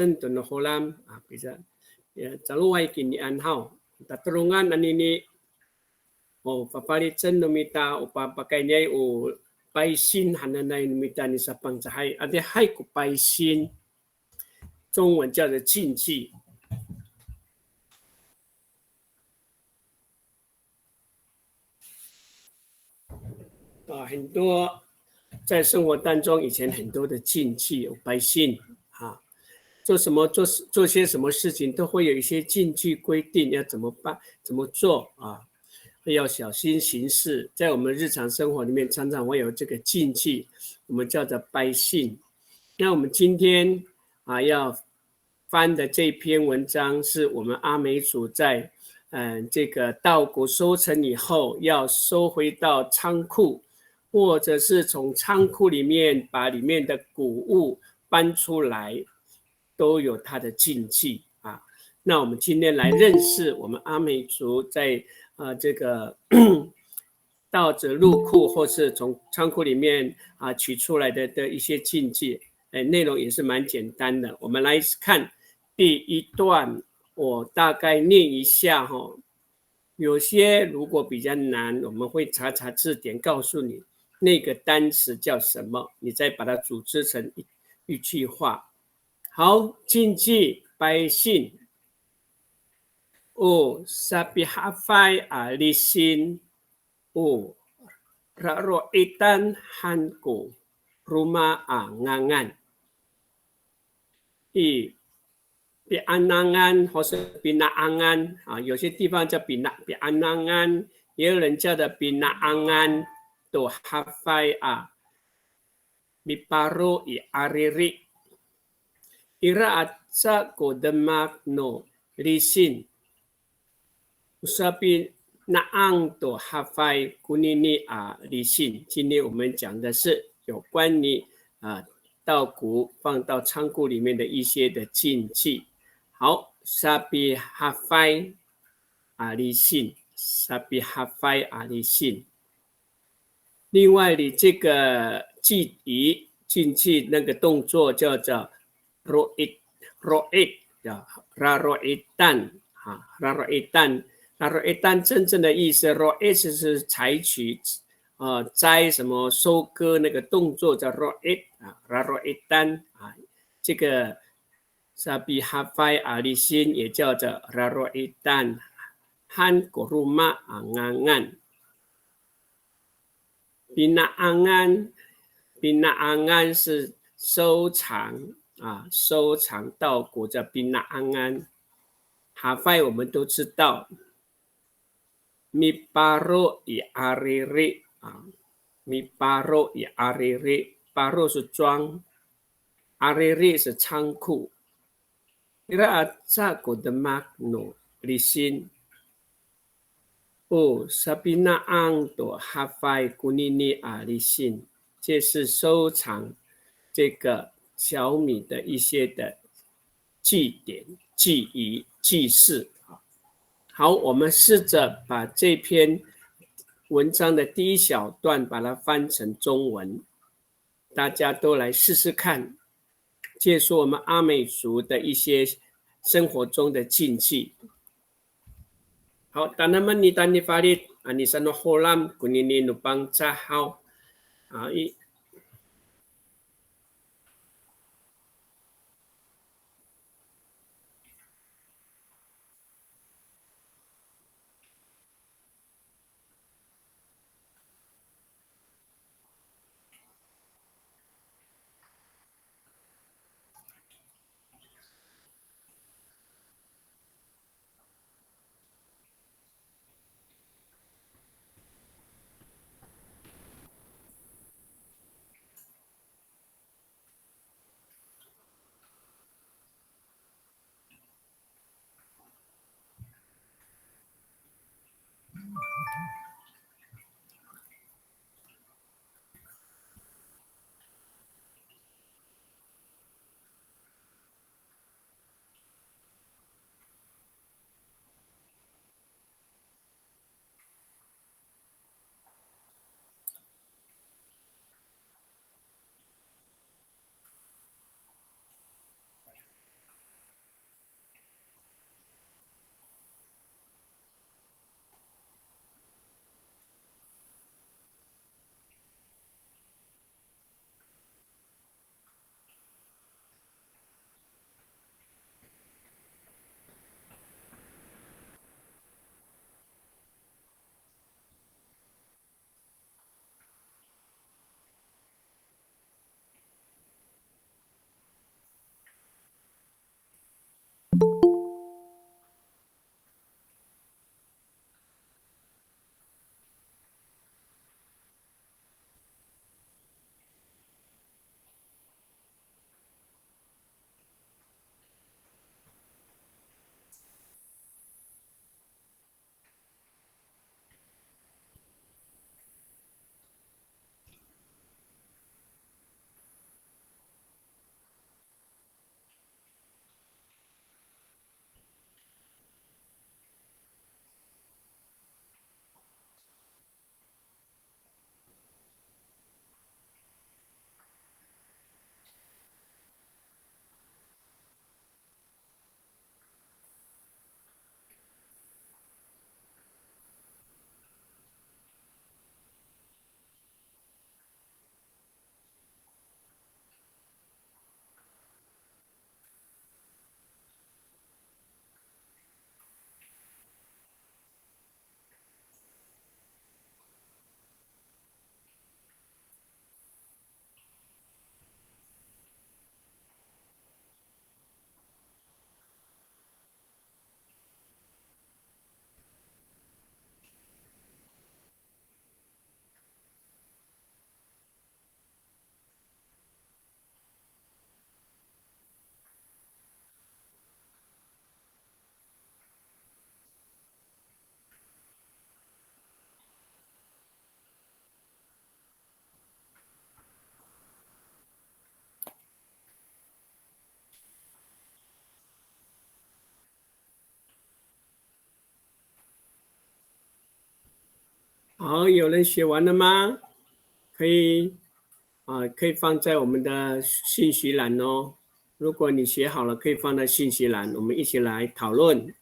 Tun holam bisa caluai kini anhau taturungan anini papalitan numita upapakainyay paisin hananay numita ni sa pangsahay ade hai ku paisin 中文叫做禁忌很多在生活当中以前很多的禁忌有百姓做些什么事情都会有一些禁忌规定要怎么办怎么做要小心行事，在我们日常生活里面常常会有这个禁忌，我们叫做百姓。那我们今天要翻的这篇文章是我们阿美族在这个稻谷收成以后要收回到仓库，或者是从仓库里面把里面的谷物搬出来，都有它的禁忌那我们今天来认识我们阿美族在这个稻子入库或是从仓库里面取出来的一些禁忌，内容也是蛮简单的。我们来看第一段，我大概念一下有些如果比较难，我们会查查字典，告诉你那个单词叫什么，你再把它组织成一句话。好，禁忌百姓。sa pihafay alisin raroitan hanko rumah ngangan pianangan 或是 pinaangan 有些地方叫 pianangan 也有人叫的 pinaangan to hafay miparo i ariri ira at sa kodemak no lisin Usapi naang to hafai kunini理性。今天我们讲的是有关于稻谷放到仓库里面的一些的禁忌。好 ，sapi hafai 理性 ，sapi hafai 理性。另外，你这个祭仪禁忌那个动作叫做 roit 叫 raroitan raroitan。raroitan 真正的意思 roit 是采取摘什么收割那个动作叫 roit raroitan 这个 sabi hafai alisin 也叫做 raroitan han koruma ngangan pinaangan 是收藏收藏稻谷叫 pinaangan hafai 我们都知道Miparo i ariri Miparo i ariri Paro 是装 Ariri 是仓库 Ira atsago de magno lisin Sabinaang to hafai kunini lisin 这是收藏这个小米的一些的祭典祭仪祭祀好，我们试着把这篇文章的第一小段把它翻成中文，大家都来试试看，借说我们阿美族的一些生活中的禁忌。好，tanaman ni tani farid anisan no holam kunini no pang chahau 好，有人写完了吗？可以可以放在我们的信息栏哦。如果你写好了，可以放在信息栏，我们一起来讨论。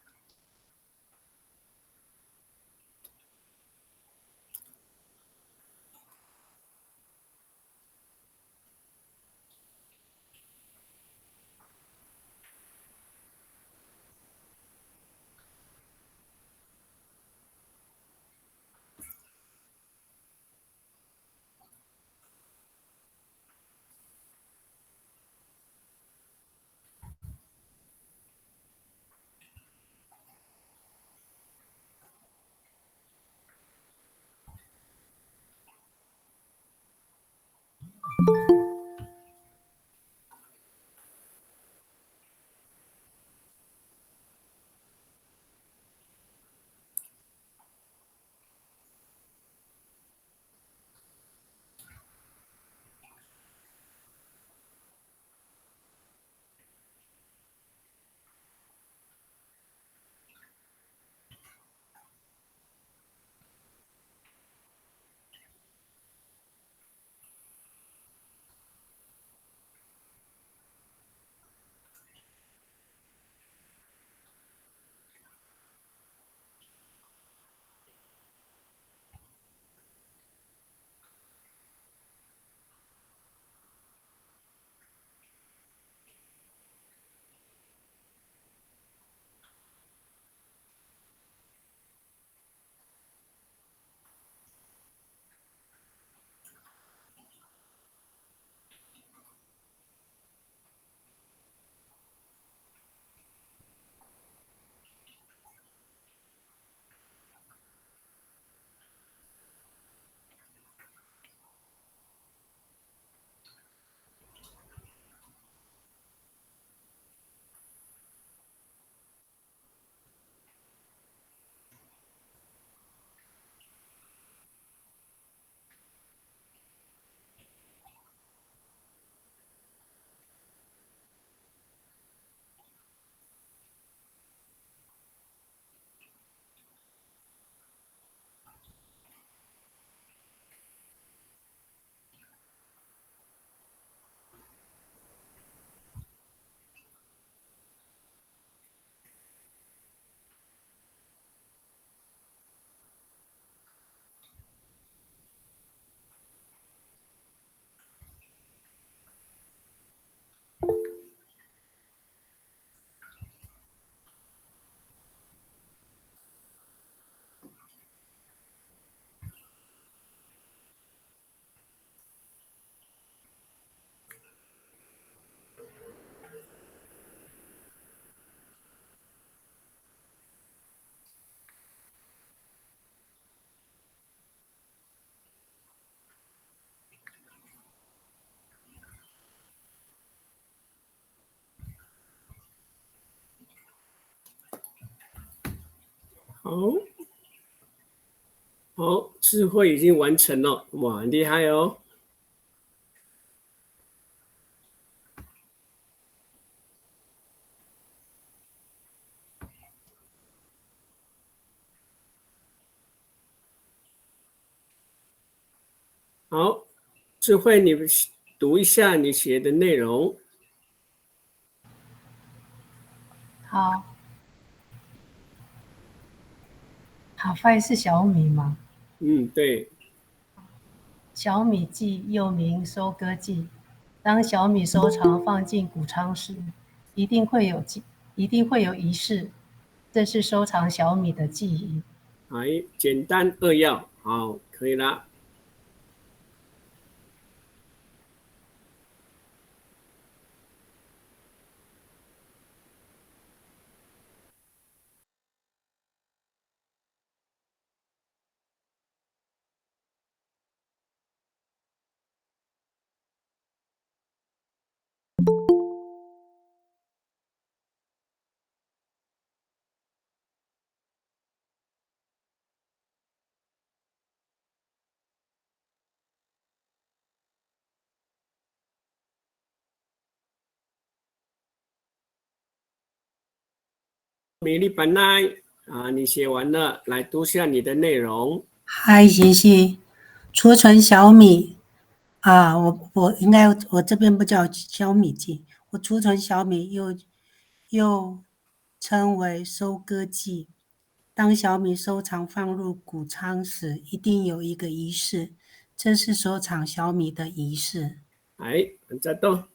好，好，智慧已经完成了，哇，很厉害哦。好，智慧，你读一下你写的内容。好，好坏是小米吗？对，小米季又名收割季，当小米收藏放进谷仓时，一定会有记，一定会有仪式，这是收藏小米的记忆。来，简单扼要，好，可以啦。米粒本来你写完了，来读下你的内容。嗨，西西，储存小米啊，我这边不叫小米季，我储存小米又称为收割季。当小米收藏放入谷仓时，一定有一个仪式，这是收藏小米的仪式。はい、ありがとう。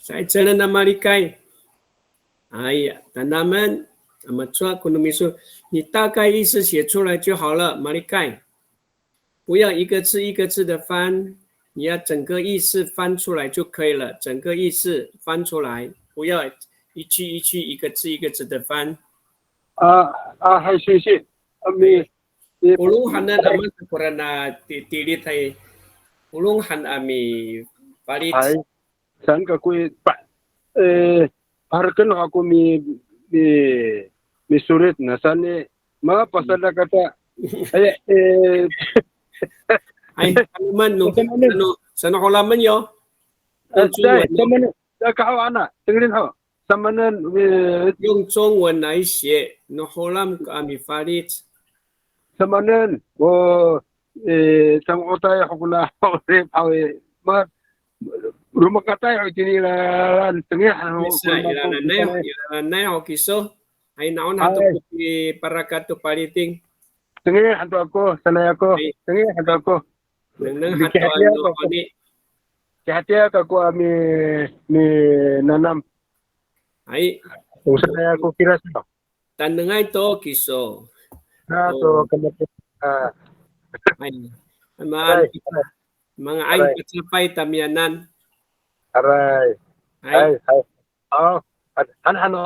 Saya jalan nama Likai。哎呀，tanaman，那么抓古努米说，你大概意思写出来就好了，马里盖，不要一个字一个字的翻，你要整个意思翻出来就可以了，整个意思翻出来，不要一句一句一个字一个字的翻。还谢谢，咪Puluhan aman kurana tilit ay puluhan ami palit. 还三个贵半，harkan aku mi sulit na sana mga pasala kata Ay, ano man, no, sana ko laman yo? Yung 中文来写，no holam kami falit. Samanen,我当我在好啦，好嘞，好嘞，嘛rumah kata ini lah tengah Bisa, ilanay ako kiso. Ay naon hato puti para kato paliting. tengah hantu aku, sanay ako, tengah hantu aku. Nang hato ano ani. Kehati aku mi nanam. Ay, Kung sanay ako kira sa. tanengay to kiso. So kamatin. Ay, mga ay patsapay tamyanan. Aray. Ay. Oh, ano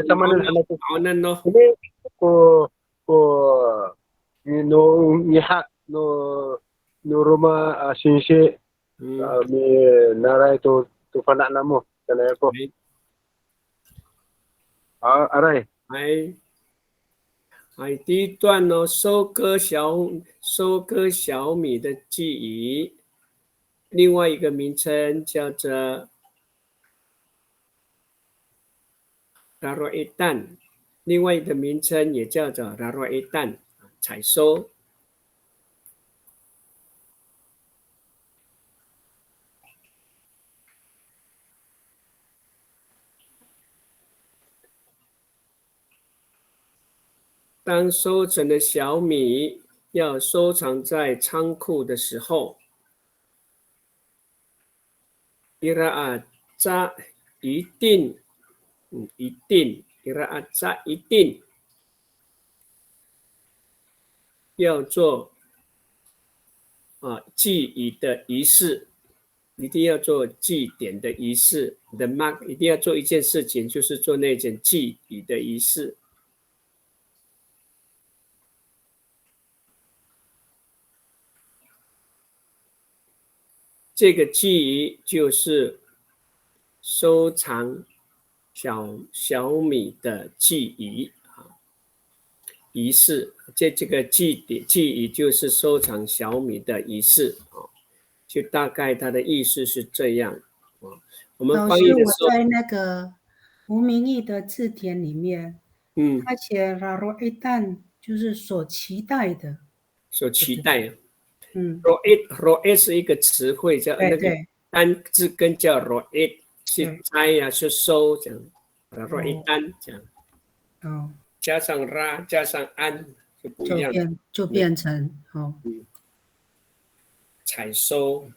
samanen ano to. Aunan no. Ini ko no niha no rumah sinse mi naray to panak namo kanay ko. Aray.第一段呢，收割小米的记忆，另外一个名称叫做 Raroetan， 另外一个名称也叫做 Raroetan， 采收。当收成的小米要收藏在仓库的时候，iraat za 一定，iraat za 一定要做祭仪的仪式，一定要做祭典的仪式。The mark 一定要做一件事情，就是做那件祭仪的仪式。这个祭仪就是收藏小米的祭仪仪式。这个祭仪就是收藏小米的仪式就大概它的意思是这样我们翻译的时候，老师，我在那个吴明义的字典里面，他写 "Raroetan" 就是所期待的，所期待。roet 是一个词汇，叫那个单字根叫 roet， 是摘呀，是收这样。roetan 这样。加上 ra 加上 an 就不一样，就变成采收。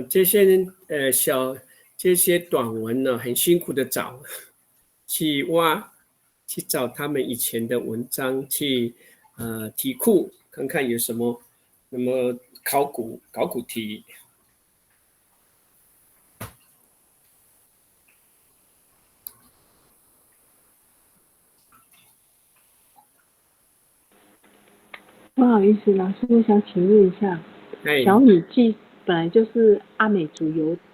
这些短文呢，很辛苦的找，去找他们以前的文章，去题库看看有什么考古题。不好意思，老师，我想请问一下，小米祭本来就是阿美族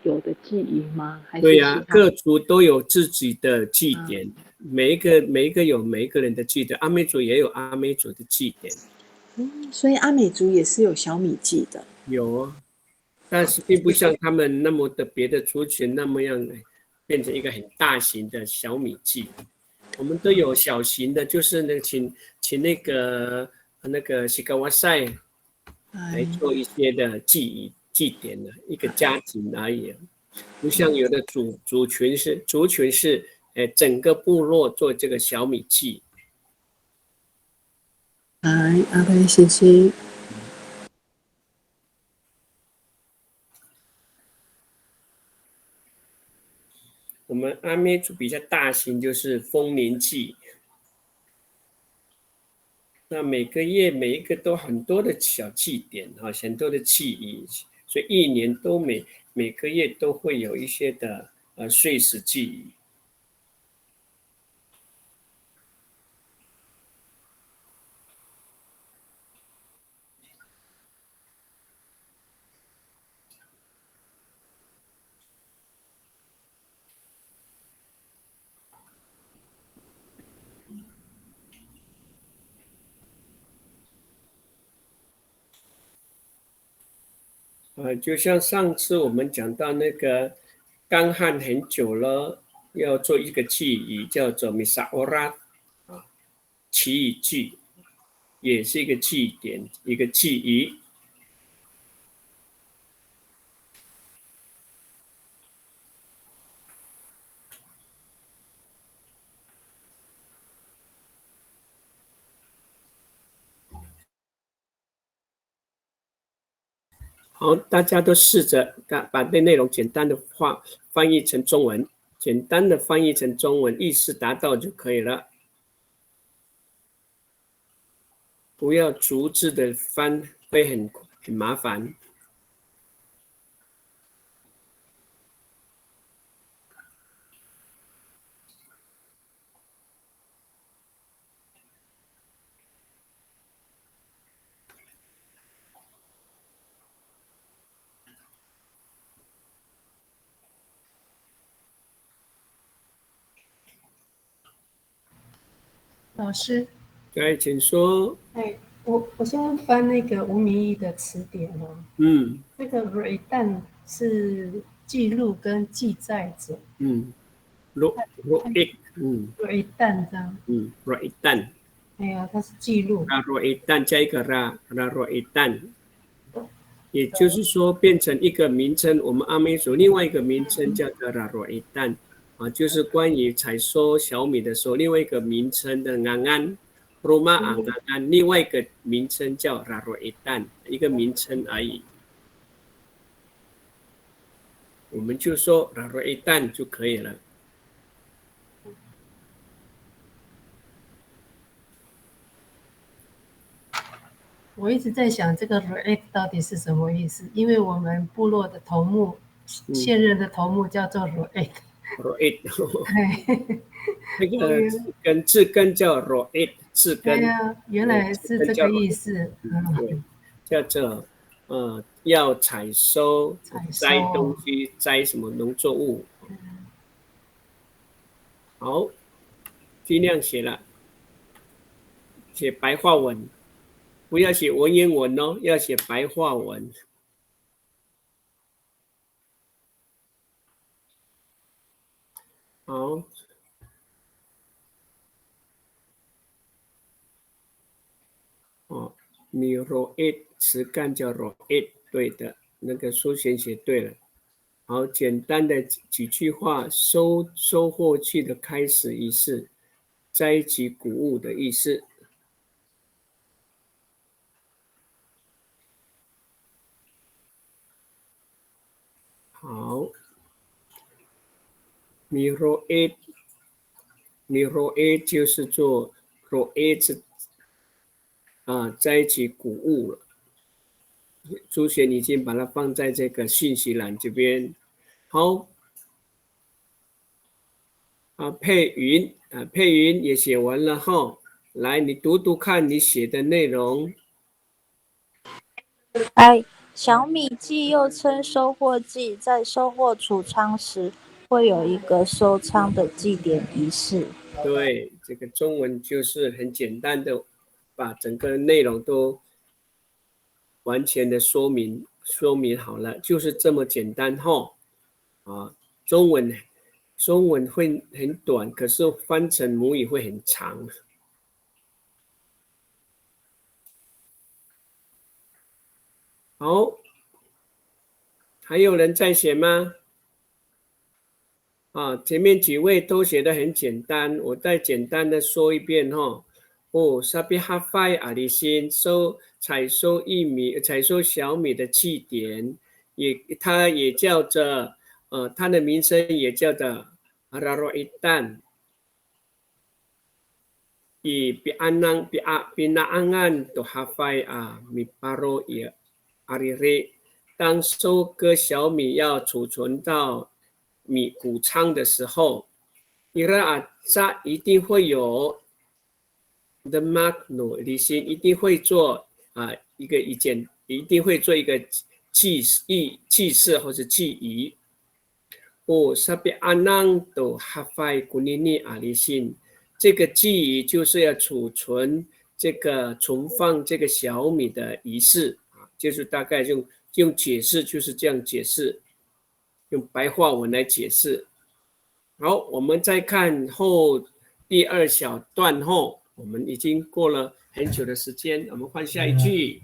有的祭仪吗？还是对呀，其他各族都有自己的祭典，每一个有每一个人的祭典，阿美族也有阿美族的祭典。所以阿美族也是有小米祭的。有啊，但是并不像他们那么的别的族群那么样变成一个很大型的小米祭。我们都有小型的，就是请那个西格瓦塞来做一些的祭典的一个家庭而已，不像有的族群是整个部落做这个小米祭。阿拜，谢谢。我们阿美族比较大型就是丰年祭。那每个月每一个都很多的小祭典啊，很多的祭仪，所以一年都每个月都会有一些的岁时祭仪。就像上次我们讲到那个干旱很久了，要做一个祭仪，叫做米萨欧拉啊，祈雨祭，也是一个祭典，一个祭仪。好，大家都试着把这内容简单的翻译成中文，简单的翻译成中文，意思达到就可以了，不要逐字的翻，会很麻烦。老师，对，请说。我现在翻那个吴明义的词典哦。那个蕊旦是记录跟记载者。蕊旦这样。蕊旦。哎呀，它是记录。蕊旦加一个蕊旦，也就是说变成一个名称，我们阿美族另外一个名称叫做蕊旦啊，就是关于采收小米的时候，另外一个名称的安安。罗马昂安，另外一个名称叫拉罗伊旦，一个名称而已。我们就说拉罗伊旦就可以了。我一直在想这个 "roet" 到底是什么意思，因为我们部落的头目，现任的头目叫做 roet。roet， 那个字根叫 roet。字根，对呀，原来是这个意思。对，叫做要采收摘东西，摘什么农作物。好，尽量写了，写白话文，不要写文言文哦，要写白话文。好。米roet词干叫 roet， 对的，那个书写对了。好，简单的几句话，收获季的开始仪式，摘集谷物的意思。好，米罗 A， 米罗 A 就是做罗 A 字摘取谷物了。朱璇已经把它放在这个信息栏这边。好，佩云佩云也写完了哈。来，你读读看你写的内容。小米祭又称收获祭，在收获储仓时，会有一个收仓的祭典仪式。对，这个中文就是很简单的，把整个内容都完全的说明好了，就是这么简单哈。中文会很短，可是翻成母语会很长。好，还有人在写吗？前面几位都写得很简单，我再简单的说一遍哈。沙比哈菲阿里辛采收小米的祭典，它也叫做它的名称也叫做阿拉罗伊丹。Pinaangan to hafai mi paro i arire， 当收割小米要储存到谷仓的时候，一定会有 the magno 李欣一定会做一定会做一个祭祀或者祭仪。sabi anang to hafai kunini alisin。这个祭仪就是要存放这个小米的仪式就是大概用解释就是这样解释，用白话文来解释。好，我们再看第二小段后，我们已经过了很久的时间，我们换下一句。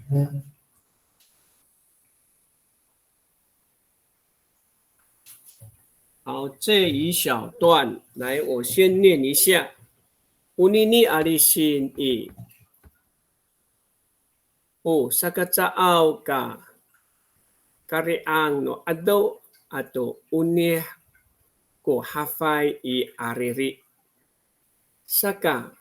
好，这一小段来，我先念一下。Unini alisin i sakacaaw ka kariang no ado ato unih ko hafai i ariri saka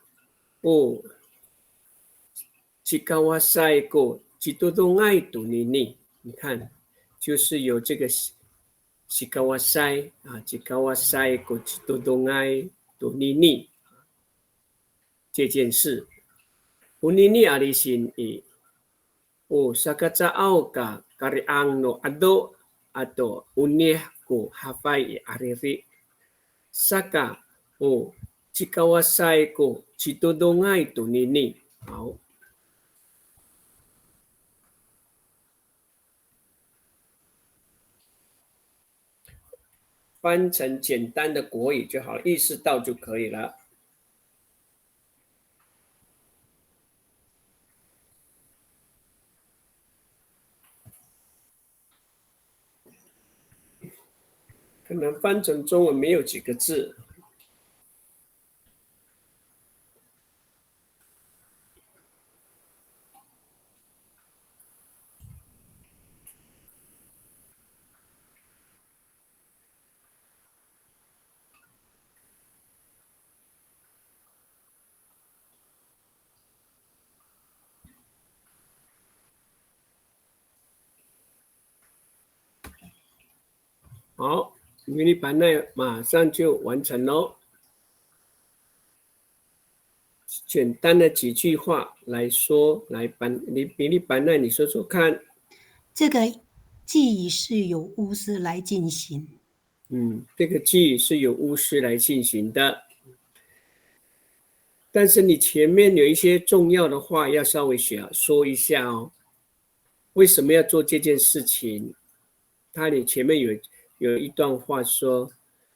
chikawasai ko chitudungai tunini。你看，就是有这个chikawasai chikawasai ko chitudungai tunini。这件事，unini alisin i sakacaaw ka kariang no ado ato unih ko hafai i ariri saka chikawasai ko chitudungai tunini。好，翻成简单的国语就好，意识到就可以了。可能翻成中文没有几个字。好，迷你版内马上就完成喽。简单的几句话来说，迷你版内你说说看。这个祭仪是由巫师来进行。这个祭仪是由巫师来进行的。但是你前面有一些重要的话要稍微说一下哦。为什么要做这件事情？你前面有一段话说，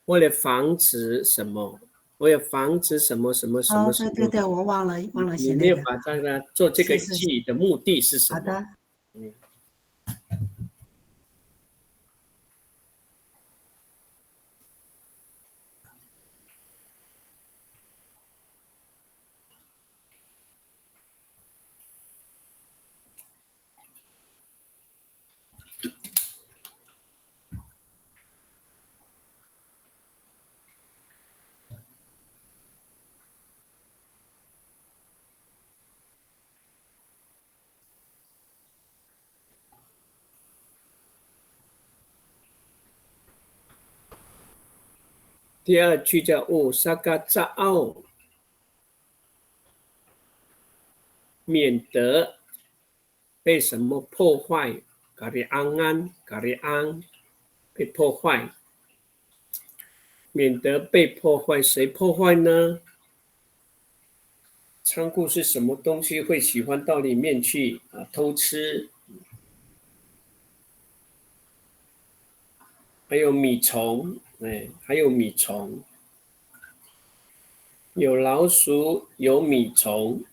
为了防止什么？为了防止什么什么什么什么？对，我忘了写那个。你没有把它做这个祭仪的目的是什么？好的。第二句叫乌萨嘎扎奥，免得被什么破坏，咖喱安被破坏，免得被破坏，谁破坏呢？仓库是什么东西会喜欢到里面去偷吃？还有米虫，还有米虫，有老鼠，有米虫。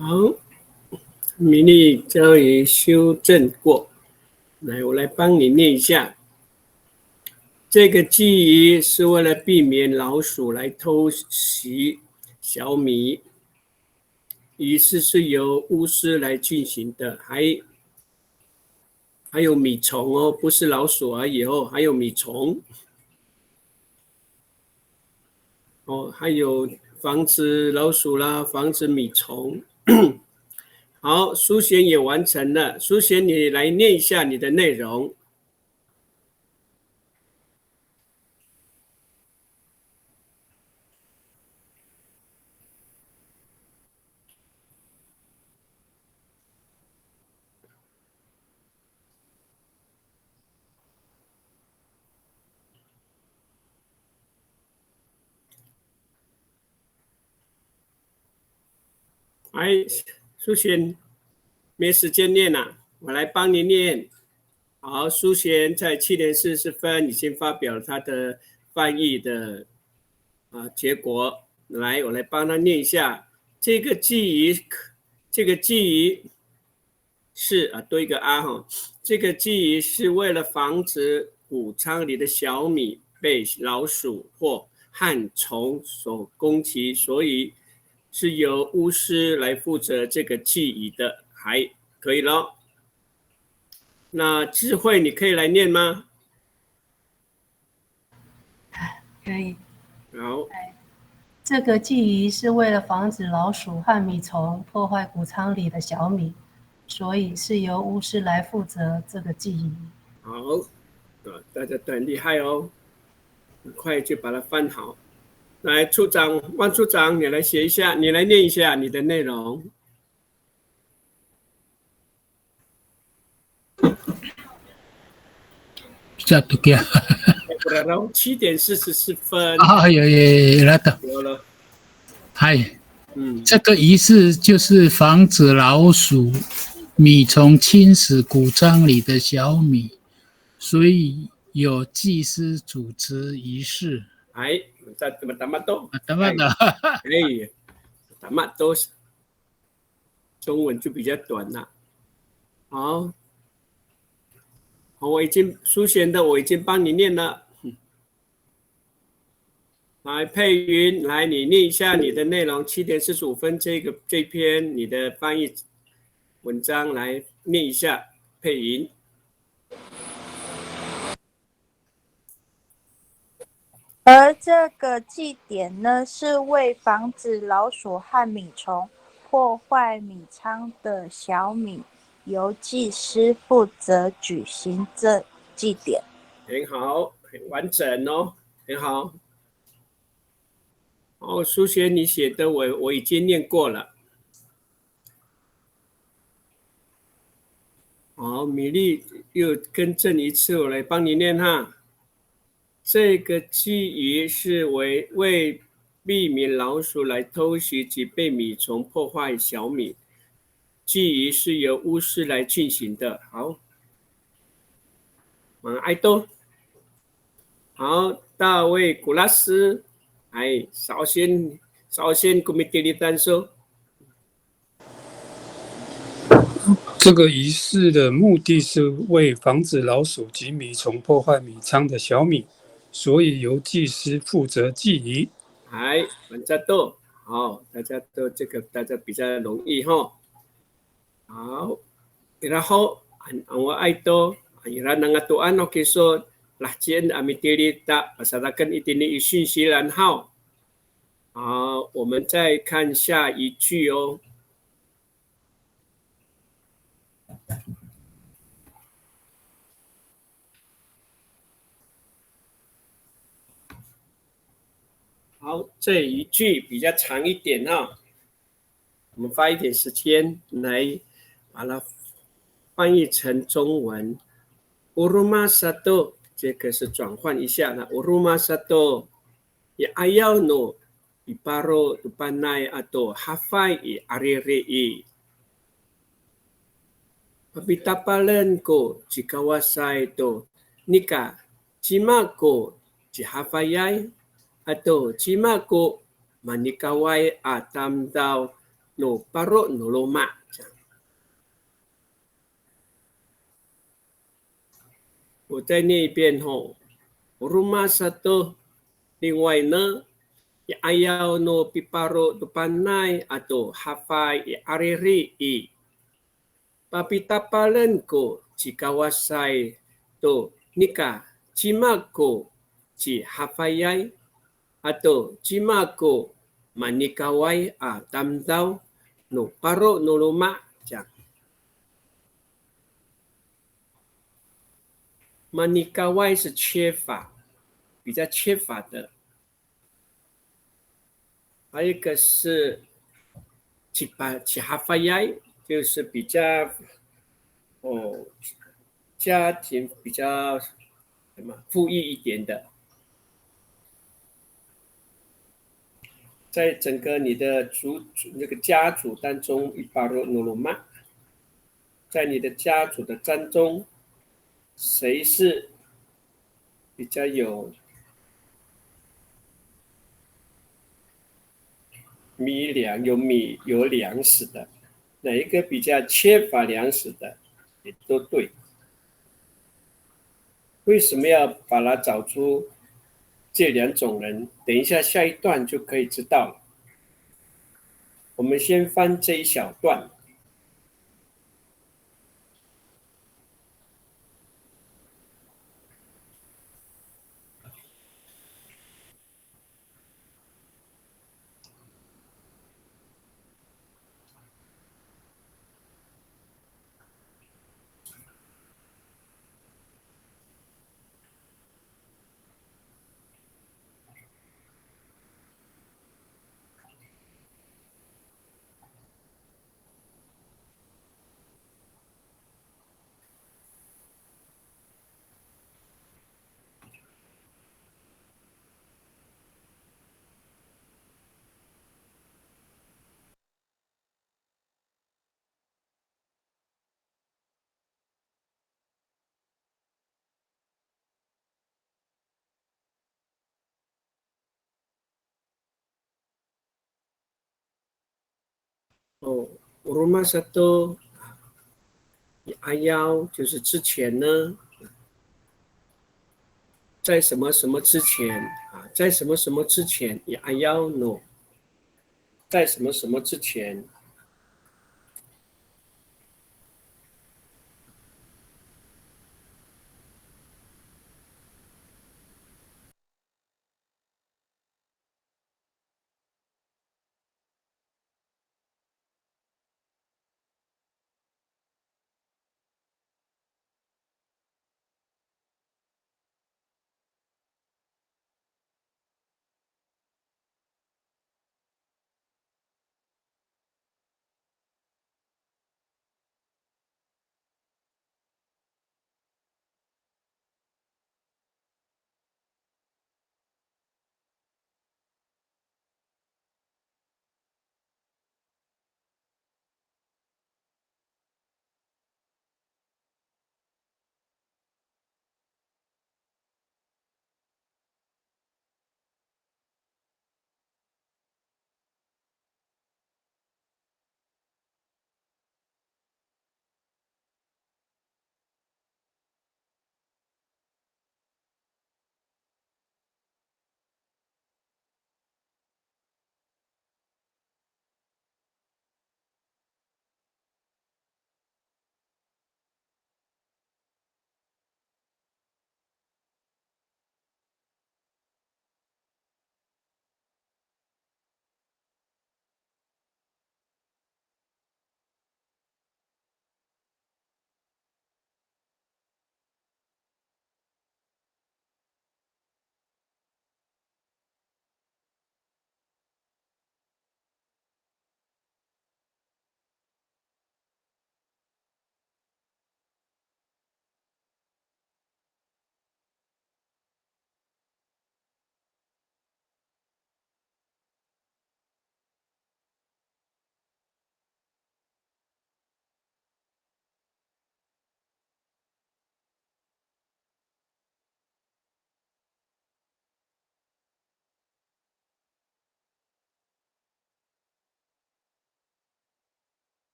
好，米粒教育修正过，来，我来帮你念一下。这个记忆是为了避免老鼠来偷袭小米，于是是由巫师来进行的。还有米虫哦，不是老鼠而已哦，还有米虫。哦，还有防止老鼠啦，防止米虫。好，苏贤也完成了。苏贤，你来念一下你的内容。哎，苏贤，没时间念了，我来帮你念。好，苏贤在7:40已经发表了他的翻译的结果。来，我来帮他念一下。这个记忆是多一个哈。这个记忆是为了防止谷仓里的小米被老鼠或害虫所攻击，所以是由巫师来负责这个记忆的，还可以咯。那智慧你可以来念吗？可以。好。这个记忆是为了防止老鼠和米虫破坏谷仓里的小米，所以是由巫师来负责这个记忆。好，大家都很厉害哦，很快就把它翻好。来，处长，万处长，你来写一下，你来念一下你的内容。Bisa tuh ya. 7:44。有了的。有了。嗨，这个仪式就是防止老鼠、米虫侵蚀谷仓里的小米，所以有祭司主持仪式。哎，tamat都。tamat dah。哎，tamat都，中文就比较短了。好，我已经书写的我已经帮你念了。来，佩云，来你念一下你的内容。7:45这篇你的翻译文章来念一下，佩云。而这个祭典呢，是为防止老鼠和米虫破坏米仓的小米，由祭司负责举行这祭典。很好，很完整哦，很好。书写你写的我已经念过了。好，米粒又更正一次，我来帮你念哈。这个祭仪是为避免老鼠来偷袭及被米虫破坏小米，祭仪是由巫师来进行的。好，爱多。好，大卫古拉斯，首先komite di tanso。这个仪式的目的是为防止老鼠及米虫破坏米仓的小米，所以由祭司负责祭仪。好，大家都这个大家比较容易哈。好，然后我爱多，然后tuan OK说，lahjian amitiri tak berdasarkan ini讯息然后，好，我们再看下一句哦。好，这一句比较长一点哈，我们花一点时间来把它翻译成中文。Uruma satu， 这个是转换一下那 Uruma satu， ya ayaw no iparo tupanay ato hafay i ariri. Pabitapalan ko jikawasay to nika cima ko jihafayay ato cima ko manikaway atam daw no paro no loma。我再念一遍吼 ，rumah satu， 另外呢 ，ayaw no piparo tupanay ato hafay i ariri i papitapalan ko jikawasay to nika cima ko jihafayay ato cima ko manikaway atam daw no paro no luma。这样。manikawai 是缺乏，比较缺乏的。还有一个是chihafayai， 就是比较家庭比较富裕一点的。在整个你的那个家族当中，iparo noloma， 在你的家族的当中。谁是比较有粮、有粮食的？哪一个比较缺乏粮食的？也都对。为什么要把它找出这两种人？等一下下一段就可以知道了。我们先翻这一小段。哦，rumah satu ayau 就是之前呢，在什么什么之前啊，在什么什么之前ayau no，在什么什么之前。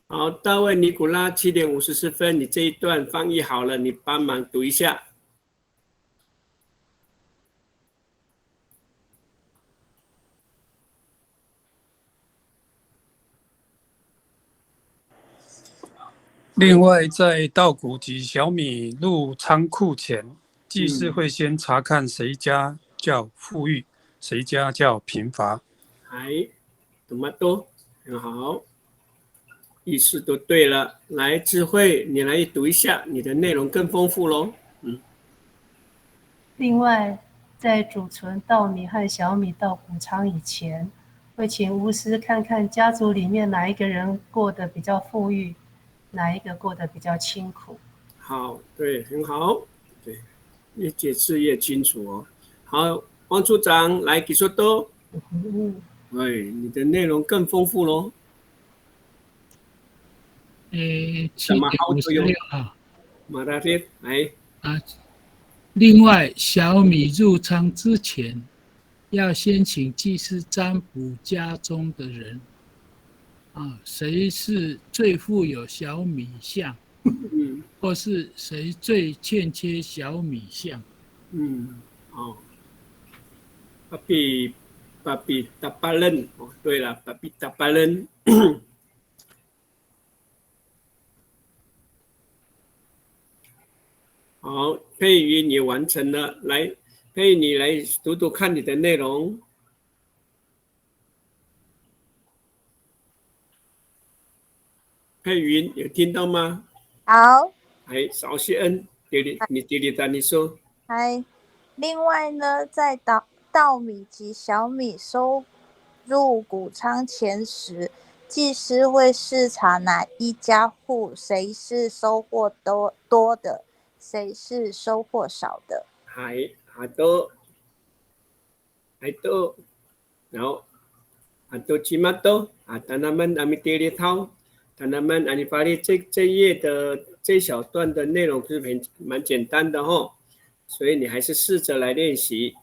好，大卫尼古拉7点54分，你这一段翻译好了，你帮忙读一下。另外，在稻谷及小米入仓库前，祭司会先查看谁家较富裕，谁家较贫乏。怎么都很好，意思都对了。来，智慧，你来读一下，你的内容更丰富咯。另外，在储存稻米和小米到谷仓以前，会请巫师看看家族里面哪一个人过得比较富裕，哪一个过得比较清苦。好，对，很好，对，越解释越清楚哦。好，王处长来给说多。你的内容更丰富咯。7点56号。马达列，来。另外，小米入仓之前，要先请祭司占卜家中的人，谁是最富有小米项，或是谁最欠缺小米项。巴比达巴人，对了，巴比达巴人。好，佩瑜你完成了，来，佩瑜你来读读看你的内容。佩瑜有听到吗？好。少谢恩，你迪丽达你说。另外呢，在稻米及小米收入谷仓前时，祭司会视察哪一家户谁是收获多的，谁是收获少的。然后atau cimato tanaman amitiri tau tanaman anifari 这页的这一小段的内容是蛮简单的哦，所以你还是试着来练习。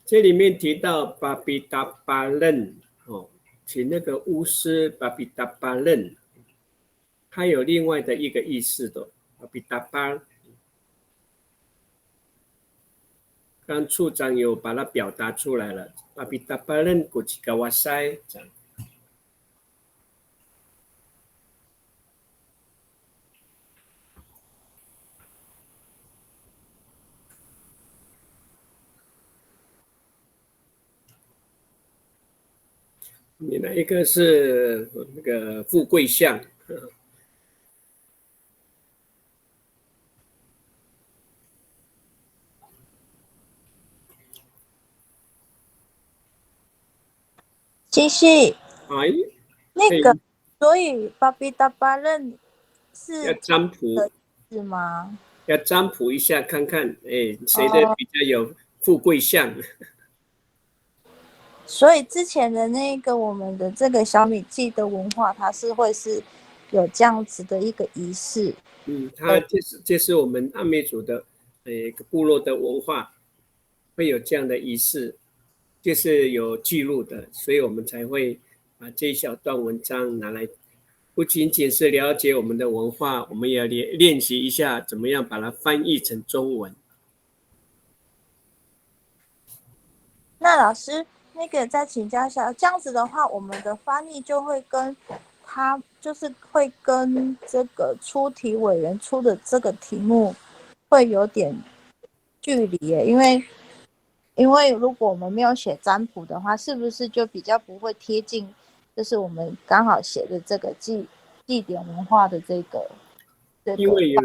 这里面提到巴比达巴任请那个巫师巴比达巴任，它有另外的一个意思的巴比达巴。刚处长有把它表达出来了，巴比达巴任古吉嘎瓦塞这样。你哪一个是那个富贵相？继续。那个，所以巴比达巴任是要占卜是吗？要占卜一下看看，谁的比较有富贵相？所以之前的那个我们的这个小米祭的文化，它是会是有这样子的一个仪式。它就是我们阿美族的一个部落的文化，会有这样的仪式，就是有记录的，所以我们才会把这一小段文章拿来，不仅仅是了解我们的文化，我们也要练习一下怎么样把它翻译成中文。那老师，那个再请教一下，这样子的话，我们的翻译就会跟他就是会跟这个出题委员出的这个题目会有点距离耶，因为如果我们没有写占卜的话，是不是就比较不会贴近，就是我们刚好写的这个祭典文化的这个因为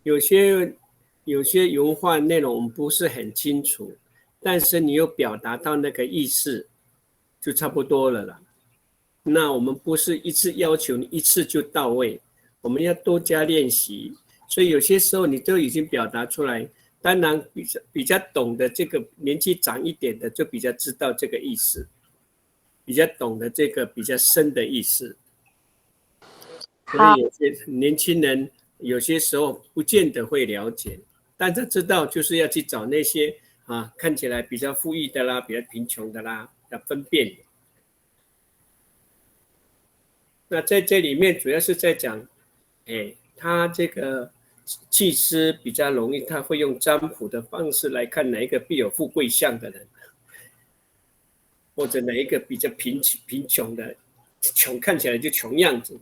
有些文化内容不是很清楚，但是你有表达到那个意思，就差不多了啦。那我们不是一次要求你一次就到位，我们要多加练习。所以有些时候你都已经表达出来，当然比较懂得这个年纪长一点的就比较知道这个意思，比较懂得这个比较深的意思。所以有些年轻人有些时候不见得会了解，但他知道就是要去找那些看起来比较富裕的啦，比较贫穷的啦，要分辨。那在这里面主要是在讲，他这个祭司比较容易，他会用占卜的方式来看哪一个必有富贵相的人，或者哪一个比较贫穷的，穷看起来就穷样子。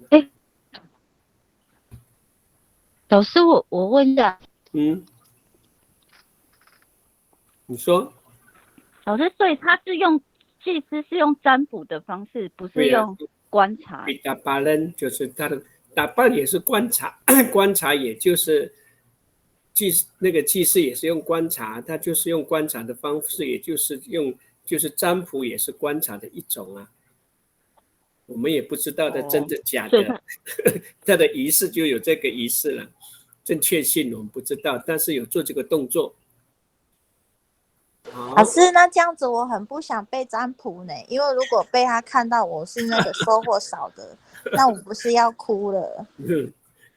老师，我问一下，你说，老师，所以他是用祭司是用占卜的方式，不是用观察。比达巴人就是他的打扮也是观察，观察也就是那个祭司也是用观察，他就是用观察的方式，也就是就是占卜也是观察的一种啊。我们也不知道的真的假的，他的仪式就有这个仪式了，正确性我们不知道，但是有做这个动作。老师，那这样子我很不想被占卜呢，因为如果被他看到我是那个收获少的，那我不是要哭了。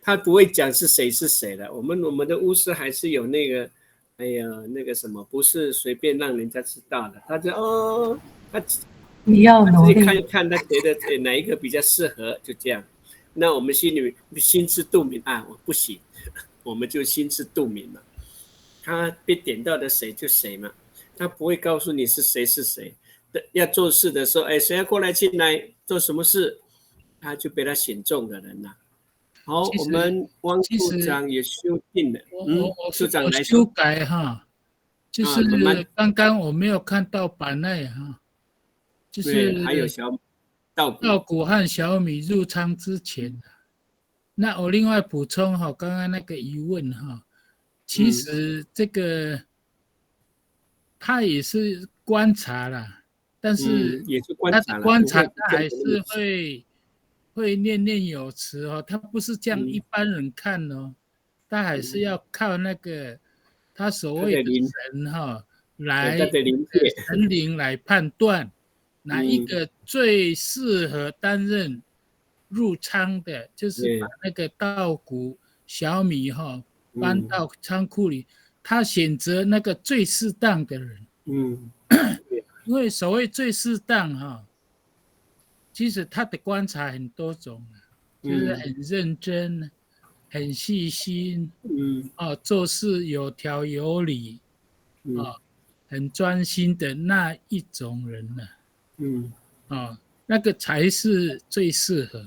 他不会讲是谁的，我们的巫师还是有那个，那个什么，不是随便让人家知道的。他就你要努力看一看，他觉得哪一个比较适合，就这样。那我们心知肚明啊，我不行，我们就心知肚明嘛。他被点到的谁就谁嘛。他不会告诉你是谁，要做事的时候，谁要过来进来做什么事，他就被他选中的人了。好，我们汪处长也修订了，处长来修改哈，就是刚刚我没有看到版内哈，就是还有稻谷和小米入仓之前，那我另外补充哈，刚刚那个疑问哈，其实这个。他也是观察啦，但是他的观察他还是会念念有词哦，他不是这样一般人看哦，他还是要靠那个他所谓的神哈来神灵来判断哪一个最适合担任入仓的，就是把那个稻谷小米哈搬到仓库里。他选择那个最适当的人，因为所谓最适当哈，其实他的观察很多种，就是很认真、很细心，做事有条有理，很专心的那一种人呢，那个才是最适合。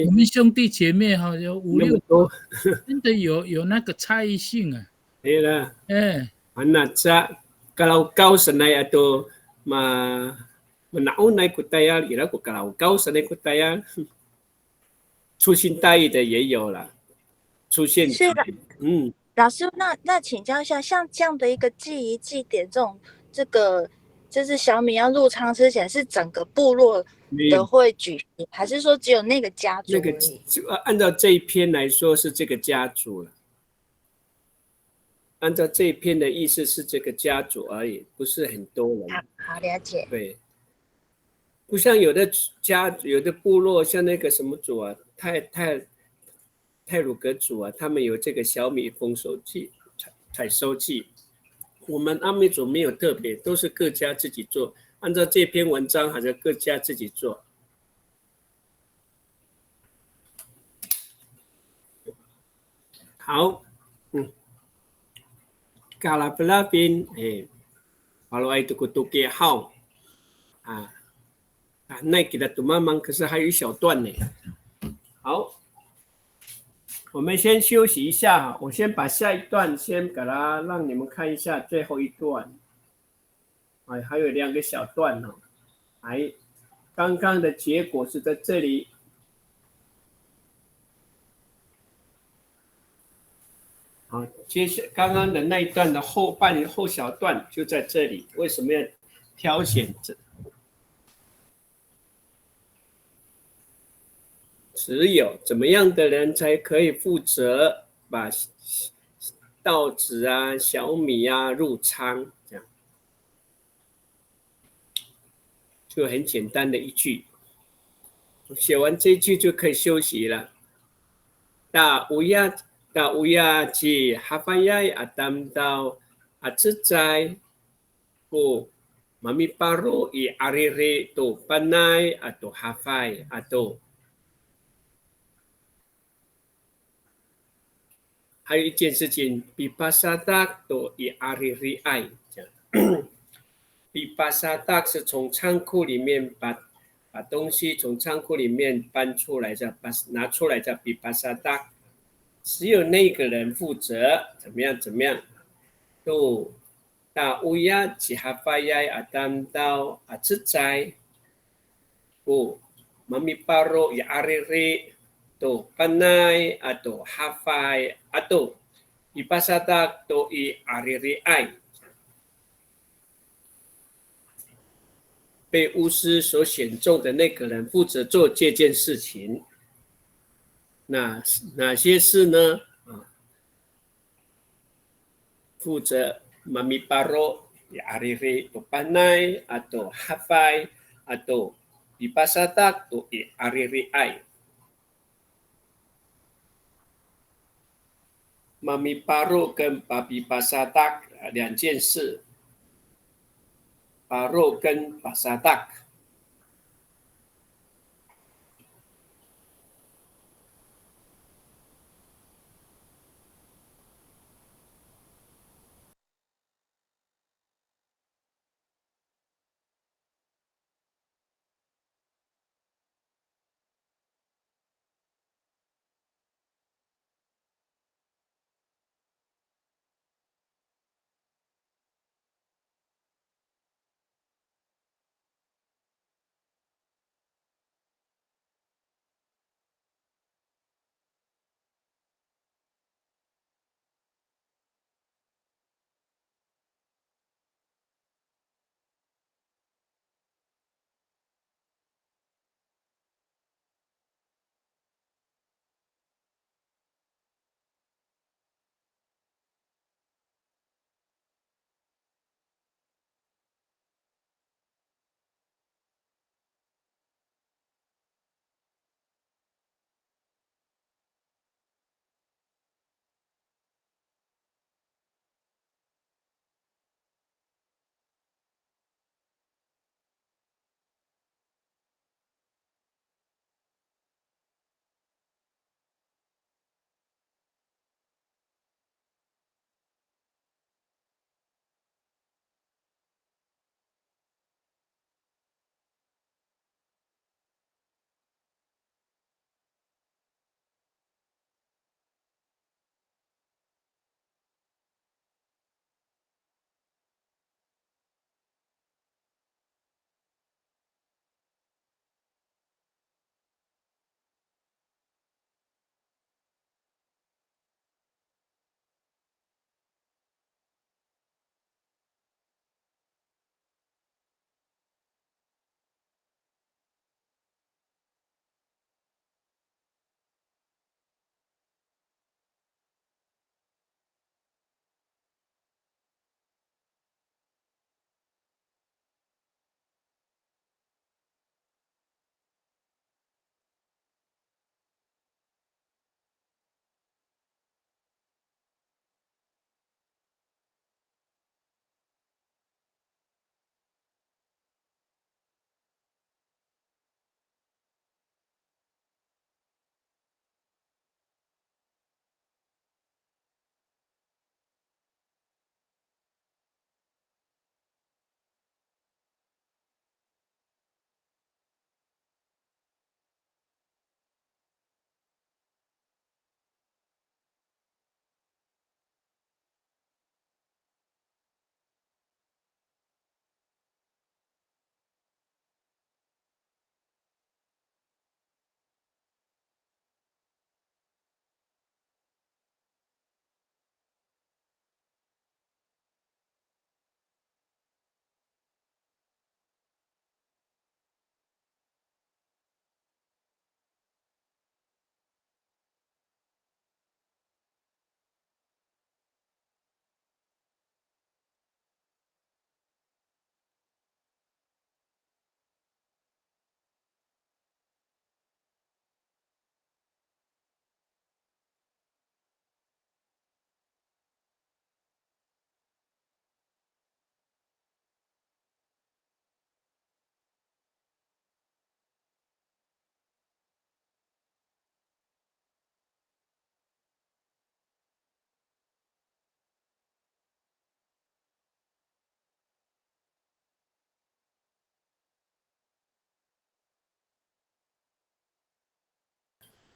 我们兄弟姐妹哈有5-6个，真的有那个差异性啊。对啦，anak sa kalau kau sanay atau menaunay kutaya, ira ko kalau kau sanay kutaya， 出现大意的也有了，出现是的，老师，那请教一下，像这样的一个祭仪祭典，这个就是小米要入仓之前，是整个部落的会举行，还是说只有那个家族而已？那个按照这一篇来说是这个家族了。按照这一篇的意思是这个家族而已，不是很多人。好了解。对，不像有的部落，像那个什么族啊，泰鲁格族啊，他们有这个小米丰收季、采收季。我们阿美族没有特别，都是各家自己做。按照这篇文章，好像各家自己做。好，Kalau pelapin, kalau itu kutuki hao， 那给他读慢慢，可是还有一小段呢。好，我们先休息一下，我先把下一段先给它让你们看一下最后一段，还有2个小段哦。刚刚的结果是在这里。好，接下刚刚的那一段的后小段就在这里。为什么要挑选只有怎么样的人才可以负责把稻子啊、小米啊入仓，这样就很简单的一句。写完这一句就可以休息了。大乌鸦ci hafayai atam tau atsucai ku mamiparo I arire to panai atau hafai atau 还有一件事情，比巴萨达多以阿里里爱这样。比巴萨达是从仓库里面把东西从仓库里面搬出来，拿出来叫比巴萨达，只有那个人负责怎么样。都大乌鸦只哈发呀阿当到阿自在，mami paro ya ariri to panay ato hafai ato ipasadak to i ariri ai。被巫师所选中的那个人负责做这件事情。哪些事呢？负责 mami paro ya ariri to panay ato hafai ato ipasadak to i ariri ai。mami paro 跟 babi pasadak 两件事。paro 跟 pasadak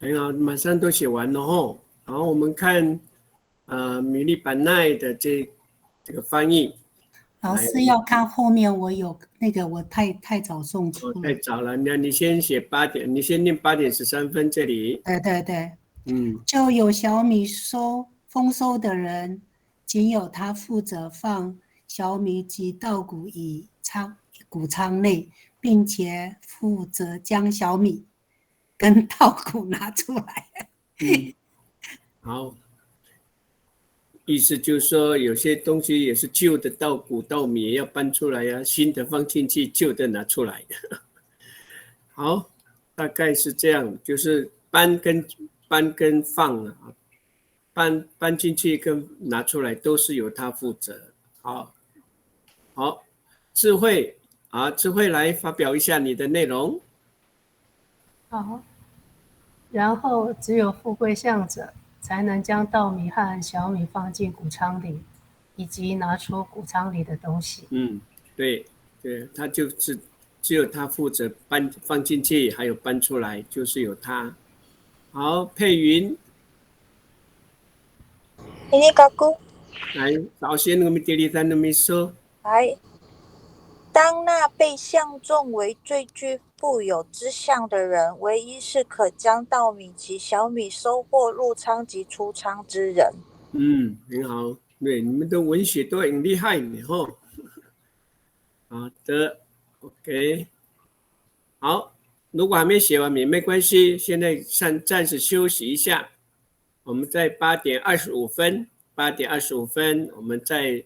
很好，马上都写完了吼。然后我们看米利板奈的这个翻译。老师要看后面，我有那个我太早送出了。太早了，那你先写8点，你先念8点13分这里。对，就有小米丰收的人，仅有他负责放小米及稻谷以谷仓内，并且负责将小米跟稻谷拿出来。好，意思就是说，有些东西也是旧的稻谷、稻米也要搬出来呀，新的放进去，旧的拿出来。好，大概是这样，就是搬跟放啊，搬进去跟拿出来都是由他负责。好，智慧智慧来发表一下你的内容。好，然后只有富贵相者才能将稻米和小米放进谷仓里，以及拿出谷仓里的东西。对，他就是只有他负责放进去，还有搬出来，就是有他。好，佩云。ini kaku。来，首先我们第3的秘书。来，当那被相中为最具富有之相的人，唯一是可将稻米及小米收获入仓及出仓之人。很好，对，你们的文学都很厉害呢，吼。好的 ，OK， 好，如果还没写完也没关系，现在暂时休息一下，我们在8点25分，我们再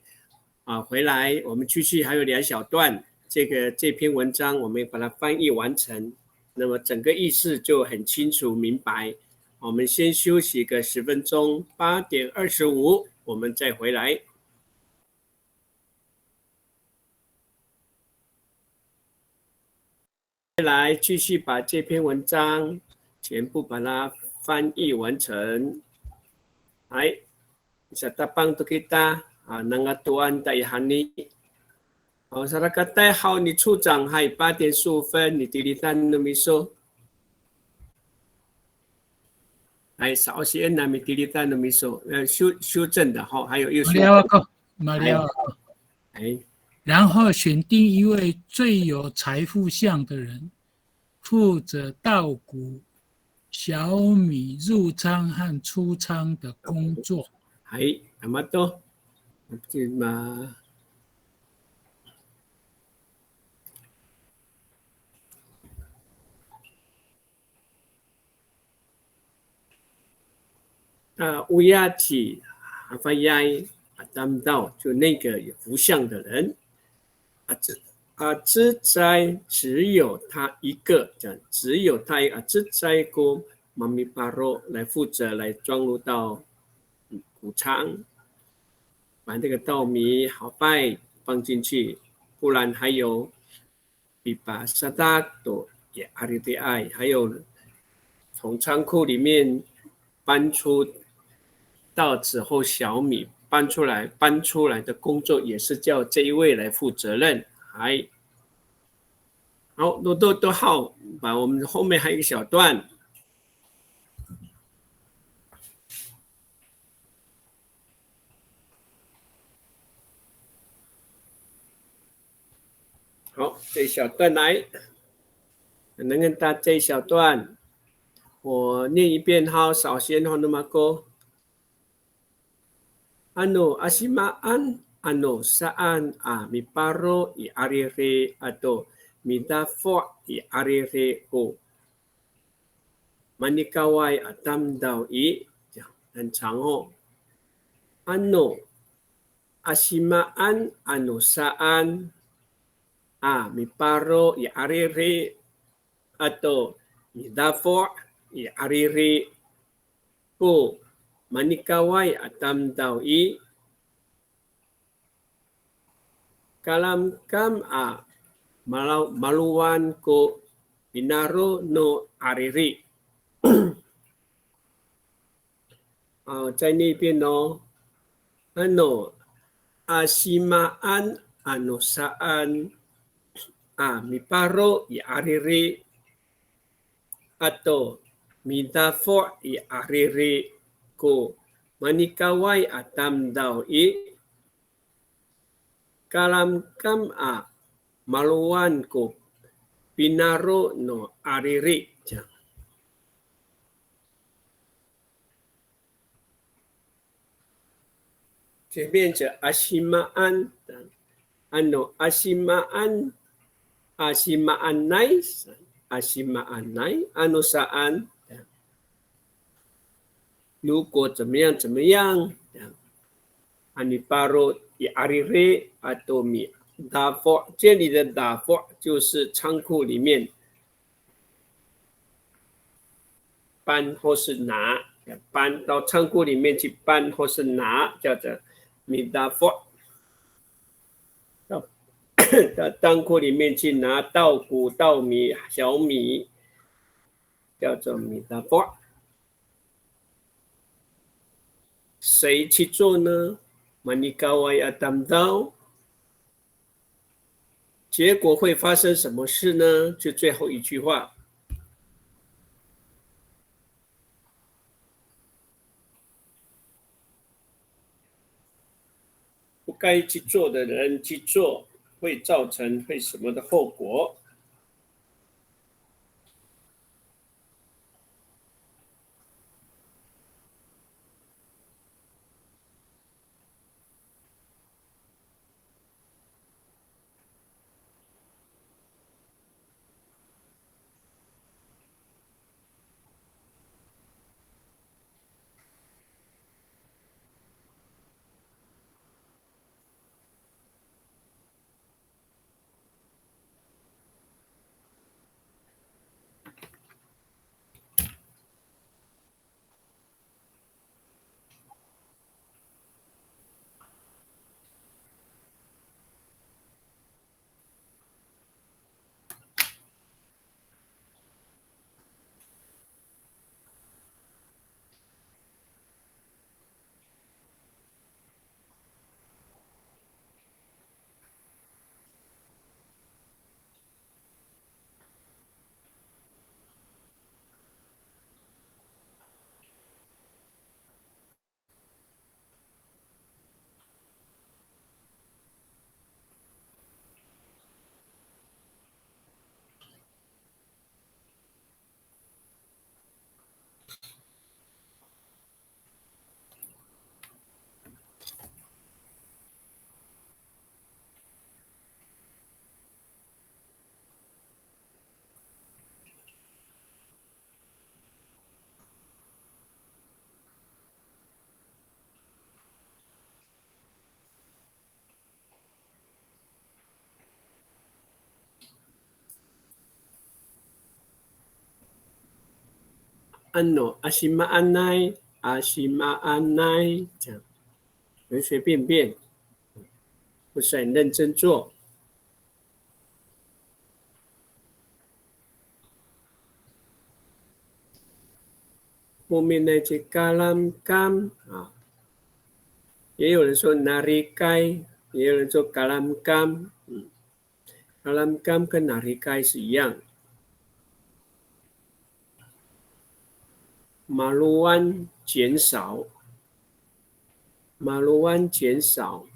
回来，我们继续还有2小段，这篇文章我们把它翻译完成，那么整个意思就很清楚明白。我们先休息个10分钟，8点25我们再回来。来继续把这篇文章全部把它翻译完成。来，sa tapang to kita nangatuan taihani. Masyarakat tayo ni Chuzang 8点15分，你dilitan no miso。来，首先呢，你dilitan no miso，修正的哈，还有又修正。然后选定一位最有财富相的人，负责稻谷、小米入仓和出仓的工作。那么多，乌鸦体发耶当到就那个有福相的人。自在只有他一个，只有他一个自在过妈咪巴罗来负责来装入到谷仓，把这个稻米好败放进去，不然还有比把沙达多也阿里比埃，还有从仓库里面搬出稻子或小米搬出来的工作也是叫这一位来负责任。好，都好，把我们后面还有一个小段。好，这一小段来，能跟大家这一小段，我念一遍哈，首先哈那么个，Ano asimaan ano saan mi paro i arire atau midafo i arire ho manikawai atam dao i 很长哦。Ano asimaan ano saan mi paro i arire atau midafo i arire ho manikawai atam dao i kalam kam maluwan ko binaro no ariri 在那边哦 ano asimaan ano saan mi paro i ariri atau Midafo I ariri ko manikawai atam daw I kalam kam a maluan ko pinaro no ariri. 前面是阿西玛安，安诺阿西玛安，阿西玛安奈，阿西玛安奈，安诺萨安。如果怎么样怎么样，安尼巴罗伊阿里瑞阿多米达佛，这里的达佛就是仓库里面搬或是拿，搬到仓库里面去搬或是拿，叫做。 米达佛到仓库里面去拿稻谷、稻米、小米，叫做米达佛。谁去做呢？马尼高瓦亚当刀，结果会发生什么事呢？就最后一句话。 不该去做的人去做，会造成会什么的后果？安诺阿西玛安奈，阿西玛安奈，这样随随便便，不是很认真做。后面那句嘎兰甘啊，也有人说哪里该，也有人说嘎兰甘，嘎兰甘跟哪里该是一样。 马路湾减少，马路湾减少。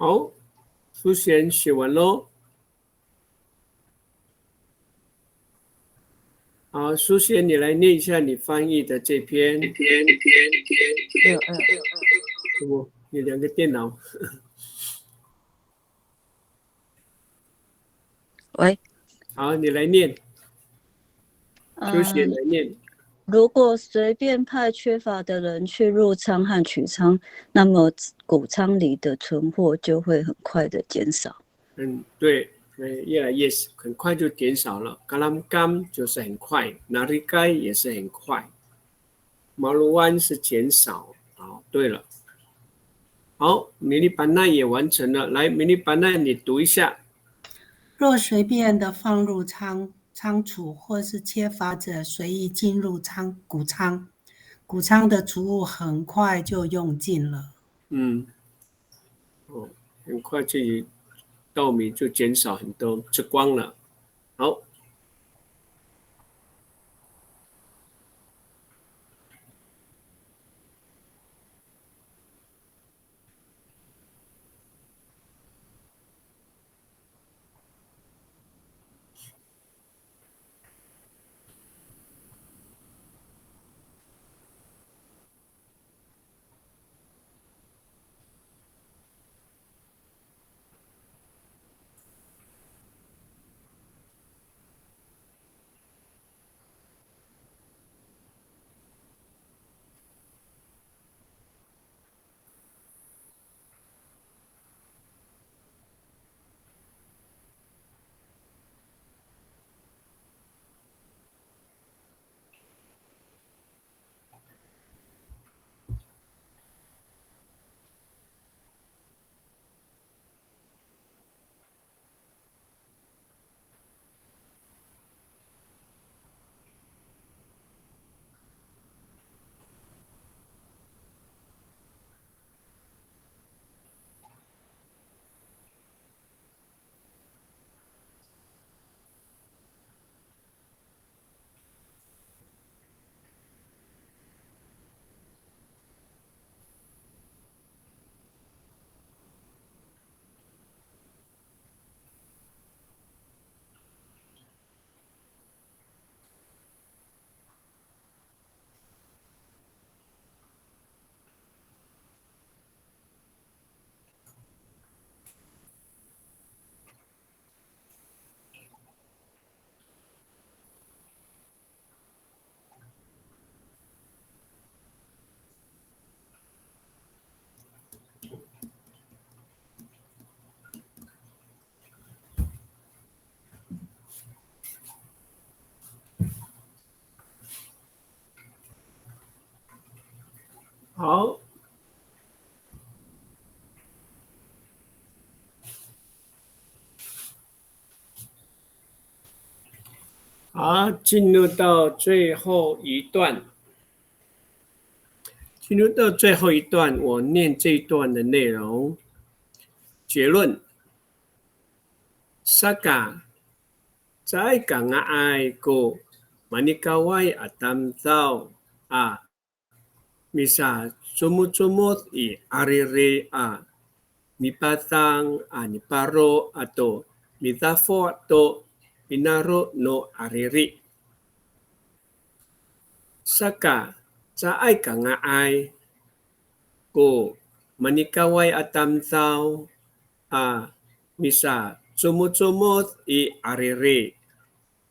好，苏贤写完喽。好，苏贤，你来念一下你翻译的这篇。你两个电脑。喂。好，你来念。就写来念。如果随便派缺乏的人去入仓和取仓，那么谷仓里的存货就会很快的减少。对，越来越很快就减少了。Kalam Gam 就是很快 ，Narigai 也是很快，毛卢湾是减少。好，对了，好，米利班纳也完成了。来，米利班纳你读一下。若随便的放入仓储，或是缺乏者随意进入谷仓，谷仓的储物很快就用尽了。很快就稻米就减少很多，吃光了。好。好，好，进入到最后一段。我念这一段的内容。结论 ：Saka在港爱ko manikawai atam tau misa sumut-sumut i arire mipatang niparo atau mitafo atau pinaro no ariri. Saka sa ay kangaay ko manikaway atam tau misa sumut-sumut i arire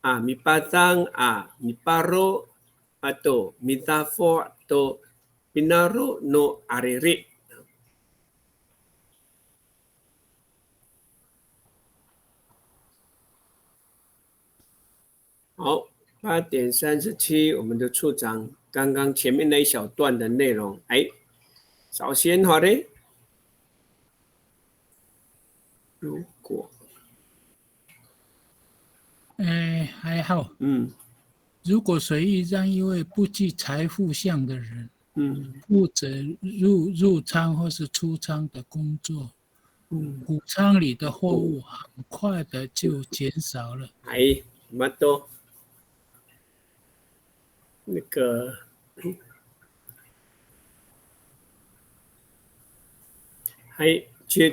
mipatang miparo atau mitafo atau pinaro no ariri. 好，8:37，我们的处长刚刚前面那一小段的内容，首先好嘞，如果，还好，如果随意让一位不具财富相的人，负责入仓或是出仓的工作，谷仓里的货物很快的就减少了。么多。那个，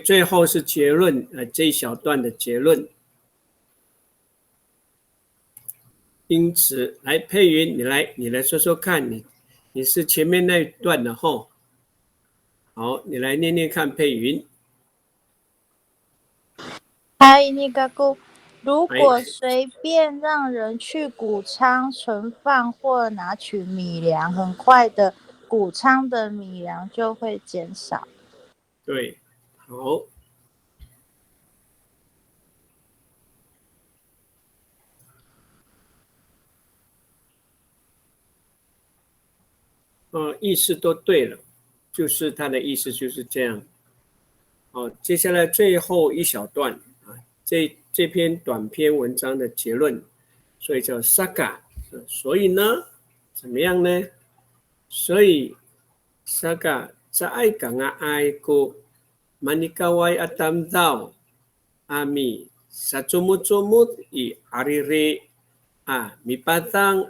最后是结论，这一小段的结论。因此，来佩云，你来说说看，你是前面那一段的吼。好，你来念念看，佩云。Hai ni kaku 如果随便让人去谷仓盛放或拿取米粮，很快的谷仓的米粮就会减少。对，好。意思都对了，就是他的意思就是这样。接下来最后一小段啊，这篇短篇文章的结论，所以叫 saga。所以呢，怎么样呢？所以 saga 在爱港啊爱过，manikawai atam daw ami sa tsumut-tsumut i ariri mipatang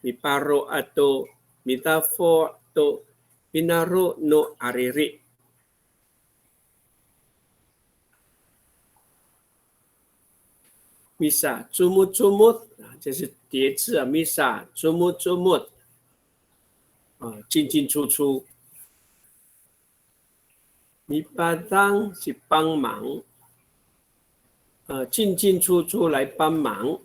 miparo ato mitafo to pinaro no ariri。misa tsumut-tsumut 这是叠字啊 ，misa tsumut-tsumut 进进出出。mipatang 是帮忙，进进出出来帮忙。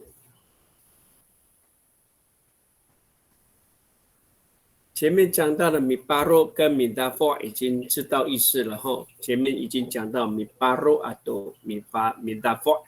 前面讲到了米巴罗跟米达佛已经知道意思了哈，前面已经讲到米巴罗阿多米达佛。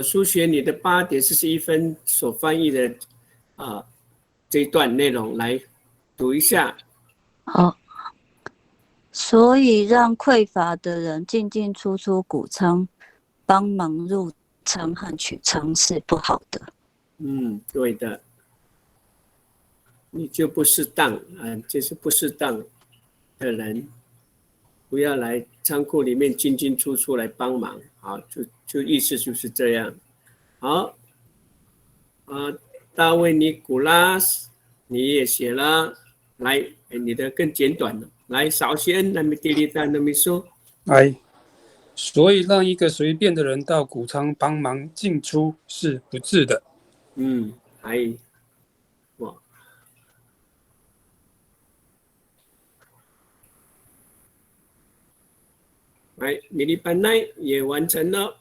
书写你的8:41所翻译的这一段内容来读一下。好，所以让匮乏的人进进出出谷仓，帮忙入仓和取仓是不好的。对的，你就不适当就是不适当的人，不要来仓库里面进进出出来帮忙。好，就意思就是这样。好，大卫尼古拉斯你也写了，来，你的更简短了。来，首先，那么第一段那么说。所以让一个随便的人到谷仓帮忙进出是不智的。米利班奈也完成了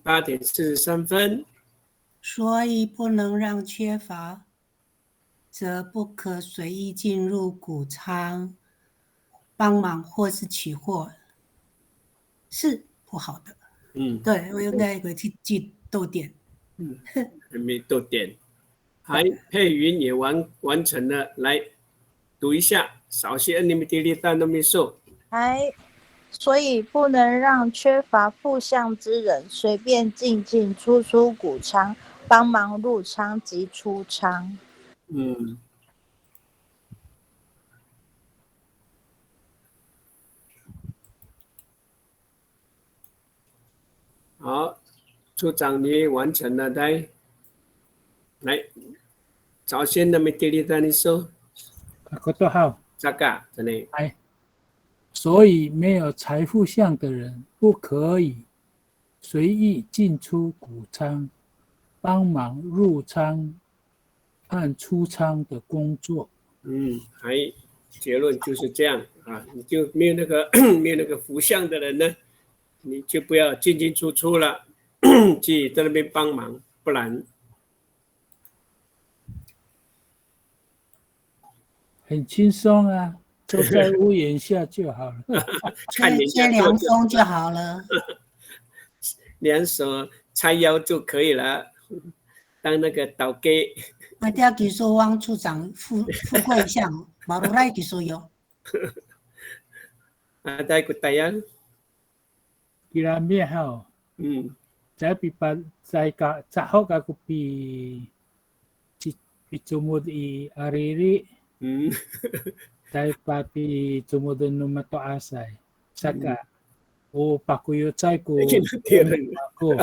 8:43。所以不能让缺乏，则不可随意进入谷仓，帮忙或是取货是不好的。对，我应该回去记逗点。还没逗点。还配云也完成了，来读一下。少些你们地利但都没受。所以不能让缺乏副相之人随便进出谷仓，帮忙入仓及出仓。好，处长你完成了，来，早先那么地利但你受。都好。这个真的。所以没有财富相的人不可以随意进出谷仓，帮忙入仓和出仓的工作。结论就是这样啊，你就没有那个福相的人呢，你就不要进出了，自己在那边帮忙，不然很轻松啊。坐在屋檐下就好了，吹凉风就好了，两手叉腰就可以了，当那个倒给。我要技术汪处长富贵相，马路来技术有。Ada ikut tayang. Kira meh hao. Saya pipa saya cahok aku pi cumud I ariri. Saya papi cumud no mato asai. Saka. O pakuyo cai ko. Ako.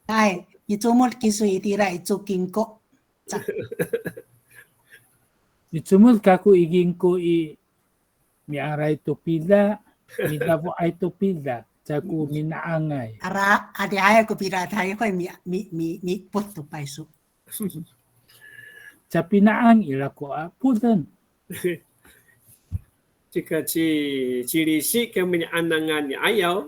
Ai, cumud kisu itira itu kingko. Cumud kaku igingko I mi aray to pila, mi davo ay to pila, jaku minaangay. Ara, adi ay ko pila tayo ko mi puto paiso. Sa pinaang ila ko apudan. Jika ciri si kami anangan ni ayaw,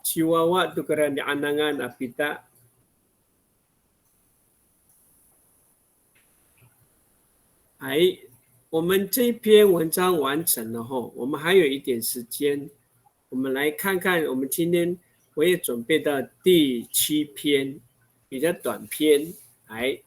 Chihuahua tu kerana di anangan apita.我们这篇文章完成了后，我们还有一点时间，我们来看看我们今天我也准备到第7篇，比较短篇，来。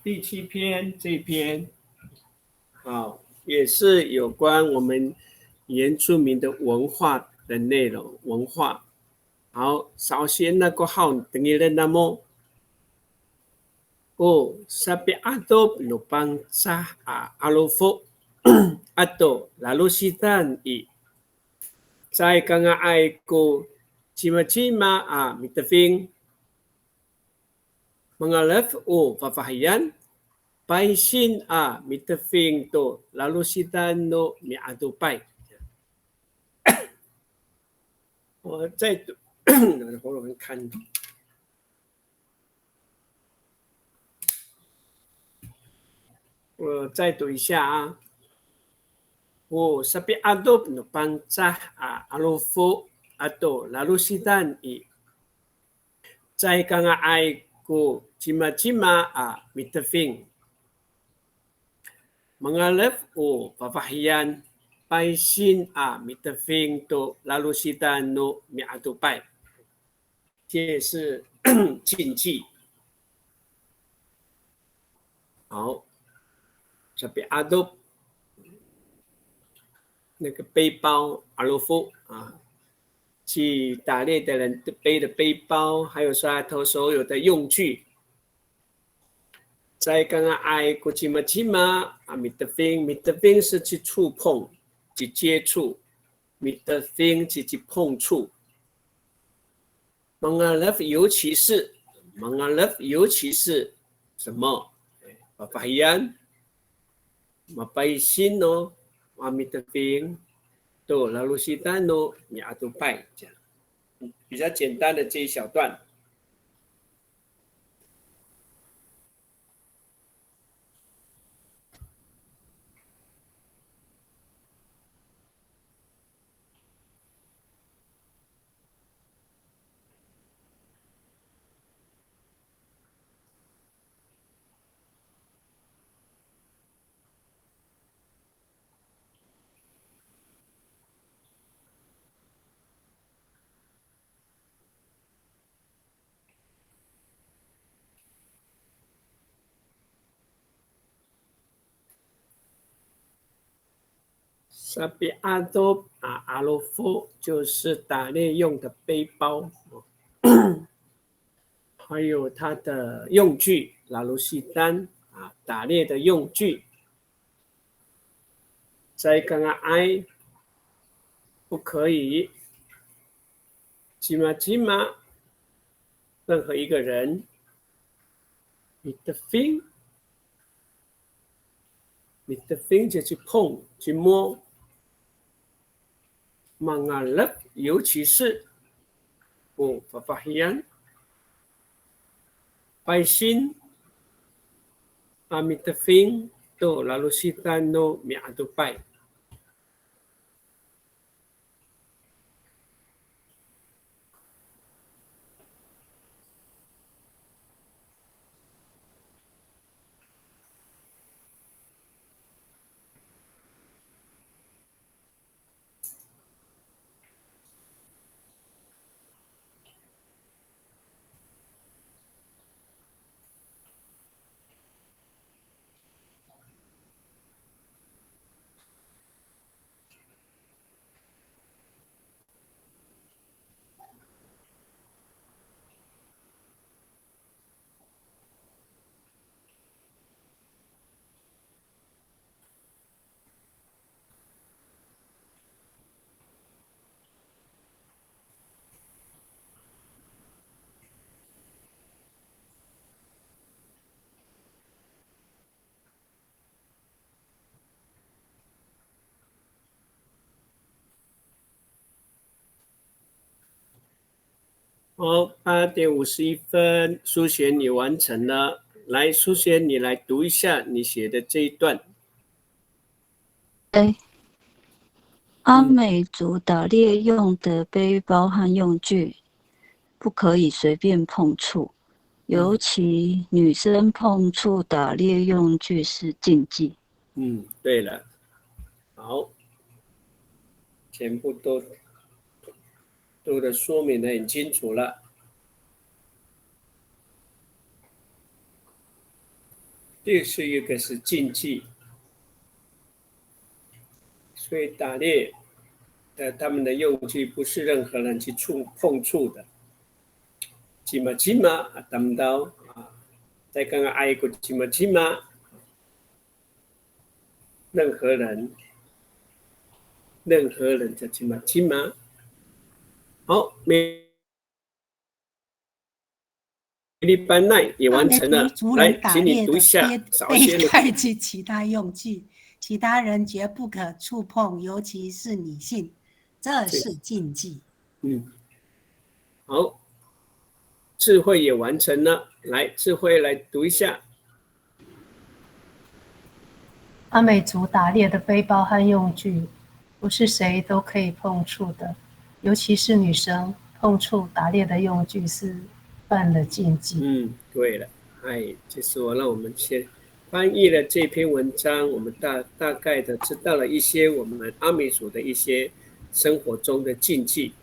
第7篇这篇，也是有关我们原住民的文化的内容，文化。好，首先那个号等于那么sabi adob lubang sa alofo ato lalu sitan I sai kanga ai ko cima mitafing mengalaf fafahiyan paisin mitafing to lalu sitan no mi adopai 我再读喉咙很看我再读一下啊。sabi adob no pangcah alofo ato lalu sitan I cai kanga ai ko cima-cima mitafing mengalaf papahiyan paisin mitafing to lalu sitan no mi adopai 这是禁忌。好。sabi adob 那个背包阿罗夫去打猎的人背的背包，还有刷头所有的用具。在刚刚爱过去嘛mitafing 是去触碰、去接触 ，mitafing 是去碰触。mengalaf 尤其是什么？papahiyan mapaisin no mitafing to lalu sitan no mi adopai 这样比较简单的这一小段。萨比阿多阿罗夫就是打猎用的背包，还有它的用具拉鲁西丹打猎的用具。在刚刚哀不可以，吉玛任何一个人，你的 fin 就去碰去摸。mangalap 尤其是fafahian 拜心amitafing to lalu sitan no mi'atupai。好，8:51，苏璇你完成了。来，苏璇你来读一下你写的这一段。阿美族打猎用的背包和用具不可以随便碰触，尤其女生碰触打猎用具是禁忌。对了，好，全部都说明得很清楚了。第四一个是禁忌，所以打猎的他们的用具不是任何人去碰触的。吉玛当到在刚刚挨过吉玛，任何人叫吉玛。好，美丽班奈也完成了。来，请你读一下背带及其他用具，其他人绝不可触碰，尤其是女性，这是禁忌。好，智慧也完成了。来，智慧来读一下。阿美族打猎的背包和用具，不是谁都可以碰触的，尤其是女生碰触打猎的用具是犯了禁忌。对了，就是让我们先翻译了这篇文章，我们大概的知道了一些我们阿美族的一些生活中的禁忌。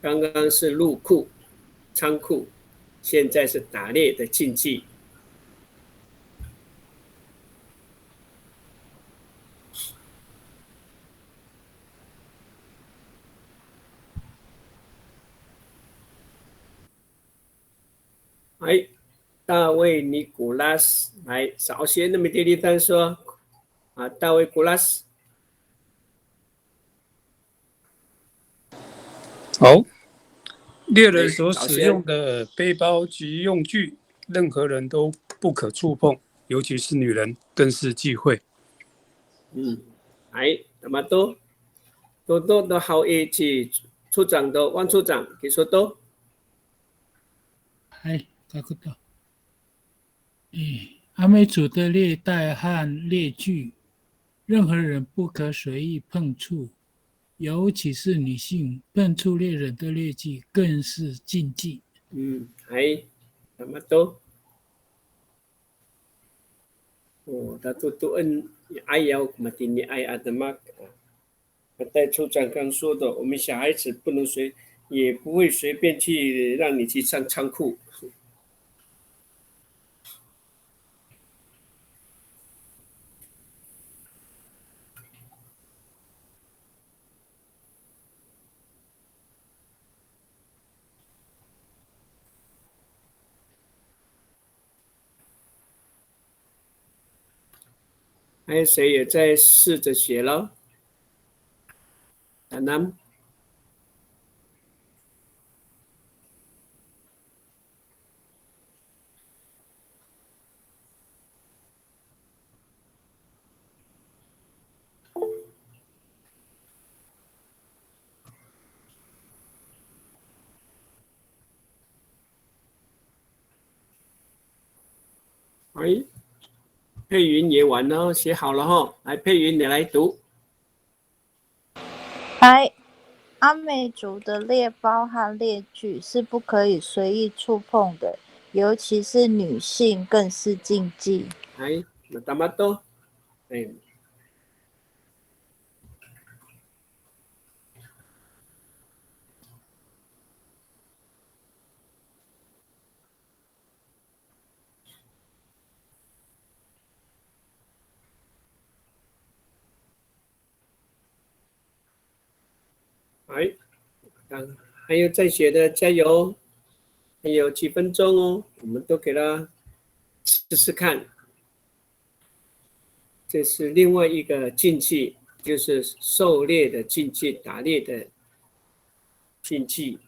刚刚是入库、仓库，现在是打猎的禁忌。大卫尼古拉斯来，首先那么第一段说大卫古拉斯。好，猎人所使用的背包及用具，任何人都不可触碰，尤其是女人更是忌讳。那么多的好意去处长的汪处长给说多。阿美族的猎带和猎具，任何人不可随意碰触，尤其是女性碰触猎人的猎具更是禁忌。那么多。Dato Tuan ayau matini ay adamak。戴处长刚说的，我们小孩子也不会随便去让你去上仓库。还有谁也在试着写咯？丹南。哎，佩云也完了，写好了哈。来，佩云你来读。来，阿美族的猎包和猎具是不可以随意触碰的，尤其是女性更是禁忌。哎，mata-mata。哎。哎，还有在写的加油，还有几分钟哦，我们都给他试试看。这是另外一个禁忌，就是狩猎的禁忌，打猎的禁忌。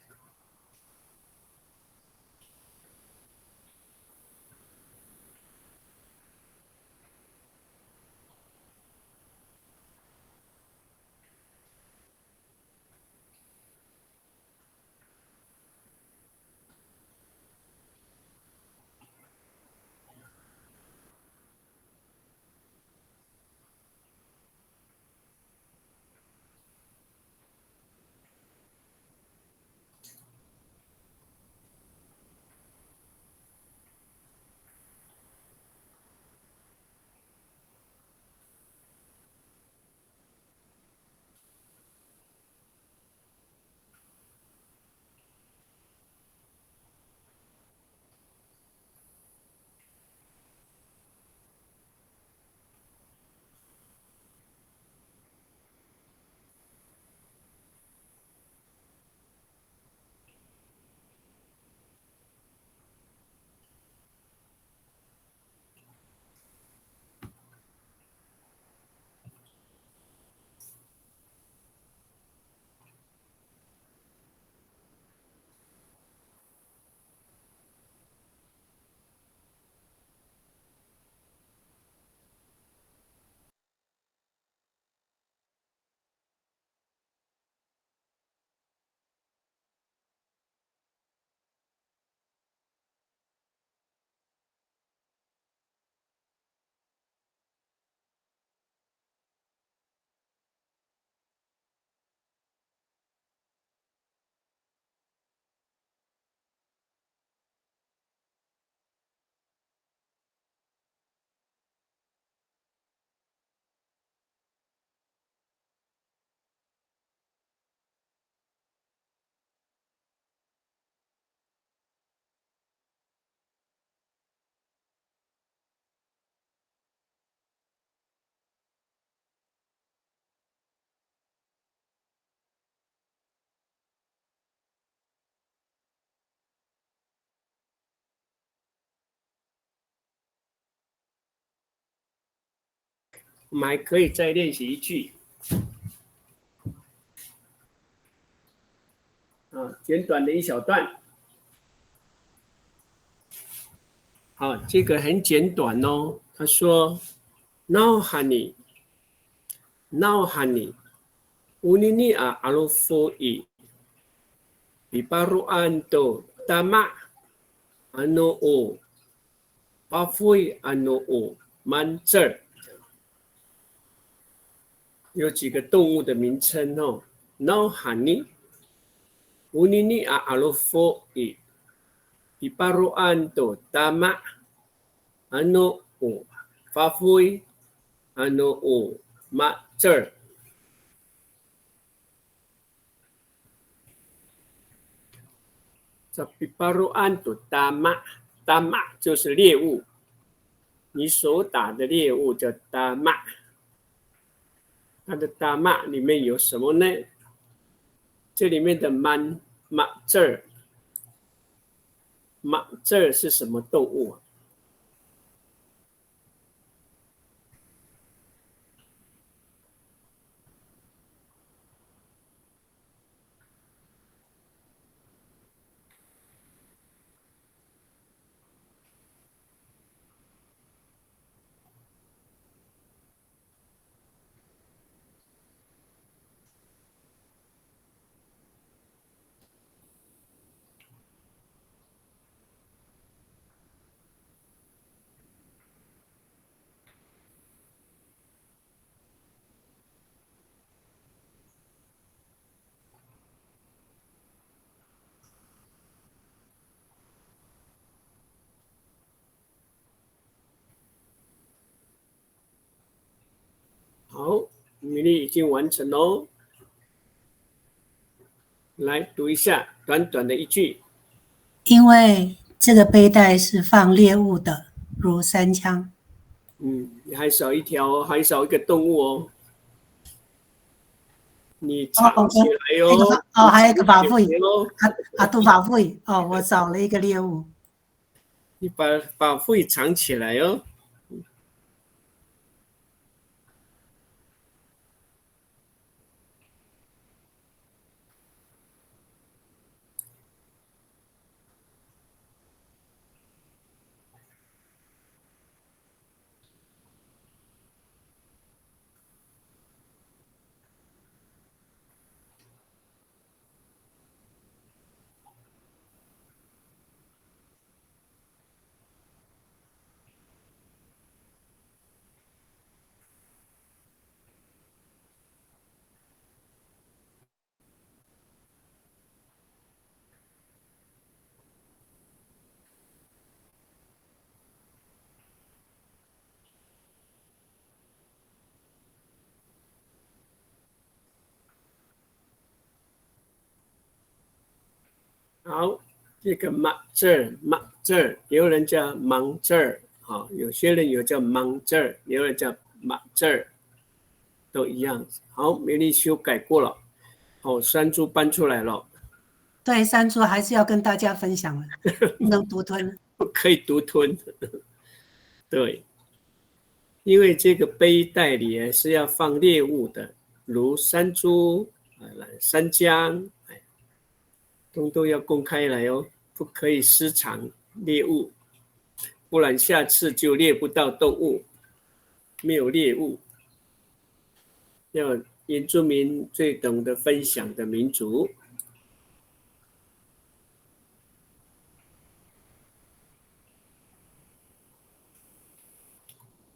我们还可以再练习一句。简短的一小段。好，这个很简短哦。他说 ：“Now honey, now honey, unini a alofoi, biparuan to tama, ano o, pafoi ano o, manzer。”有几个动物的名称哦。Now honey, unini a alofoi, biparuan to tama, ano o, pafoi ano o, manzer。Biparuan to tama， tama 就是猎物，你所打的猎物叫 tama。它的 tama 里面有什么呢？这里面的 manzer 是什么动物啊？米粒已经完成喽。来读一下短短的一句。因为这个背带是放猎物的，如山枪。你还少一条，还少一个动物哦。你藏起来哟。还有一个法会读法会我少了一个猎物。你把法会藏起来哦。好，这个马这儿，也有人叫芒这儿，有些人有叫芒这儿，也有人叫马这儿，都一样。好，美丽修改过了。山猪搬出来了。对，山猪还是要跟大家分享了，不能独吞。不可以独吞。对，因为这个背带里是要放猎物的，如山猪、山姜。都要公开来哦，不可以私藏猎物，不然下次就猎不到动物，没有猎物。要原住民最懂得分享的民族。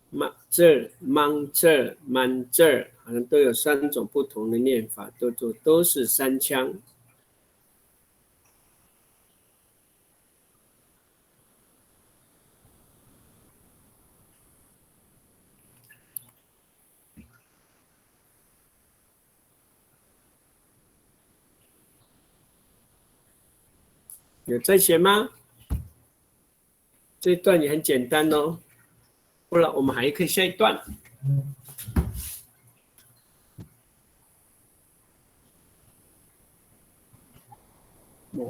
马这、芒这、满这，好像都有3种不同的念法，都是山腔。有在写吗？这一段也很简单哦，不然我们还可以下一段。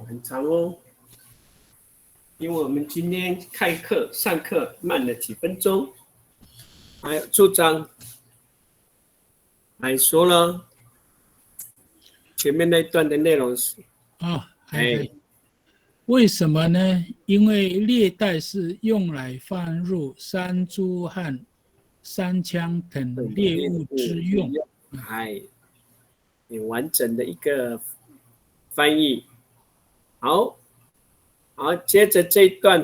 很长哦，因为我们今天上课慢了几分钟。还有处长还说了，前面那一段的内容是为什么呢？因为猎带是用来放入山猪和山羌等猎物之用。很完整的一个翻译。好，接着这一段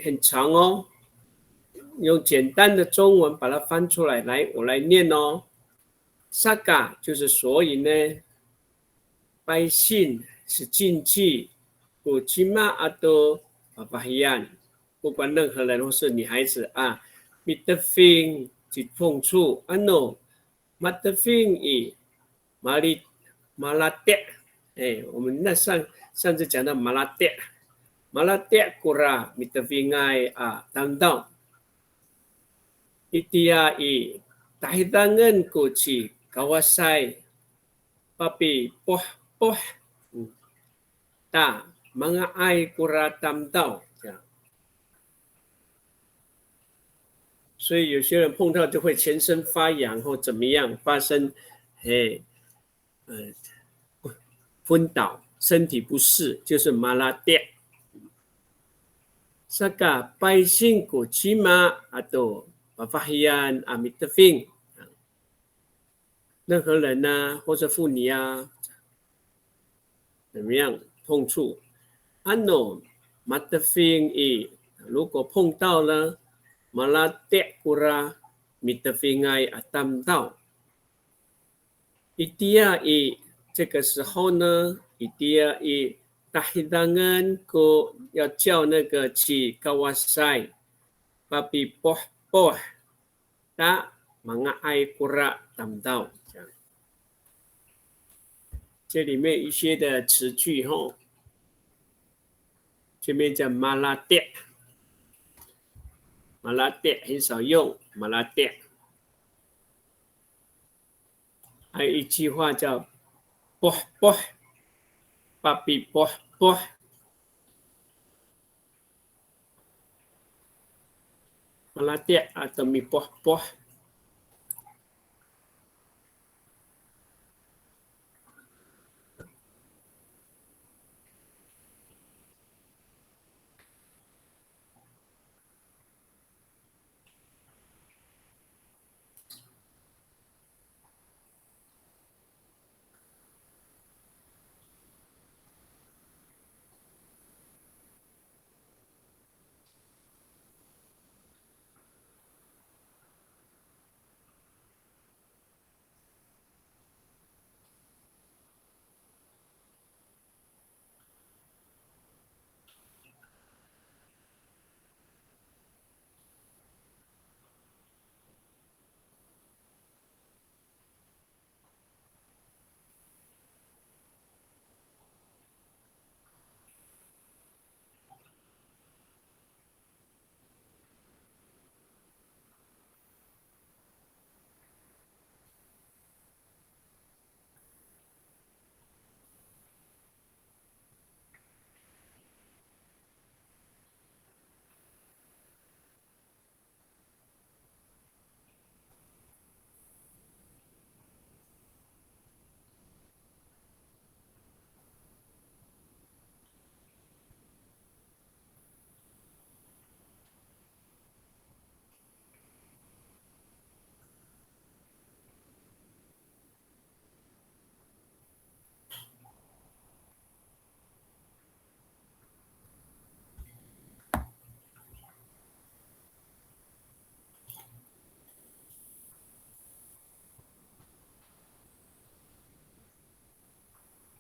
很长哦，用简单的中文把它翻出来，我来念哦。Saga 就是所以呢，百姓是禁忌。古吉玛阿多巴希安，不管任何人或是女孩子米德芬去碰触，ano马德芬以马拉爹，我们上次讲到马拉爹kurang米德芬ai当道，Itia i tahidangan kuci kawasai papi poh ta mga ai kuratam道，这样。所以有些人碰到就会全身发痒或怎么样，发生昏倒、身体不适，就是马拉爹。Saka paisin ko cima atau papahian amitafing， 任何人或者妇女怎么样碰触？Ano matafing如果碰到了，malatek kura mitafingai atam 道。Itia 这个时候呢 ，Itia tahidangan ko 要叫那个去kawasai papi poh ta mga ai kura tam 道，这样。这里面一些的词句哈，这边叫马拉爹，马拉爹很少用，马拉爹。还有一句话叫啵啵，巴比啵啵。马拉爹atau mi啵啵。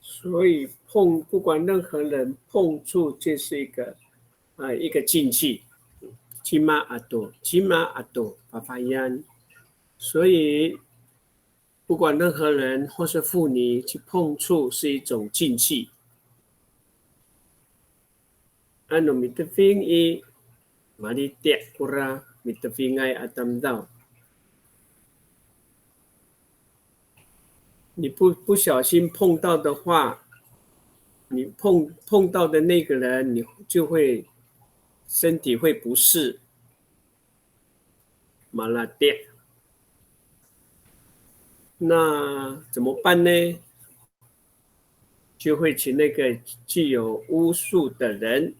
所以不管任何人碰触，就是一个禁忌。Cima atau papaian。所以不管任何人或是妇女去碰触是一种禁忌。Ano mitefing I maritek pura mitefingai atam dao。你不小心碰到的话，你碰到的那个人，你就会身体会不适。马拉爹，那怎么办呢？就会请那个具有巫术的人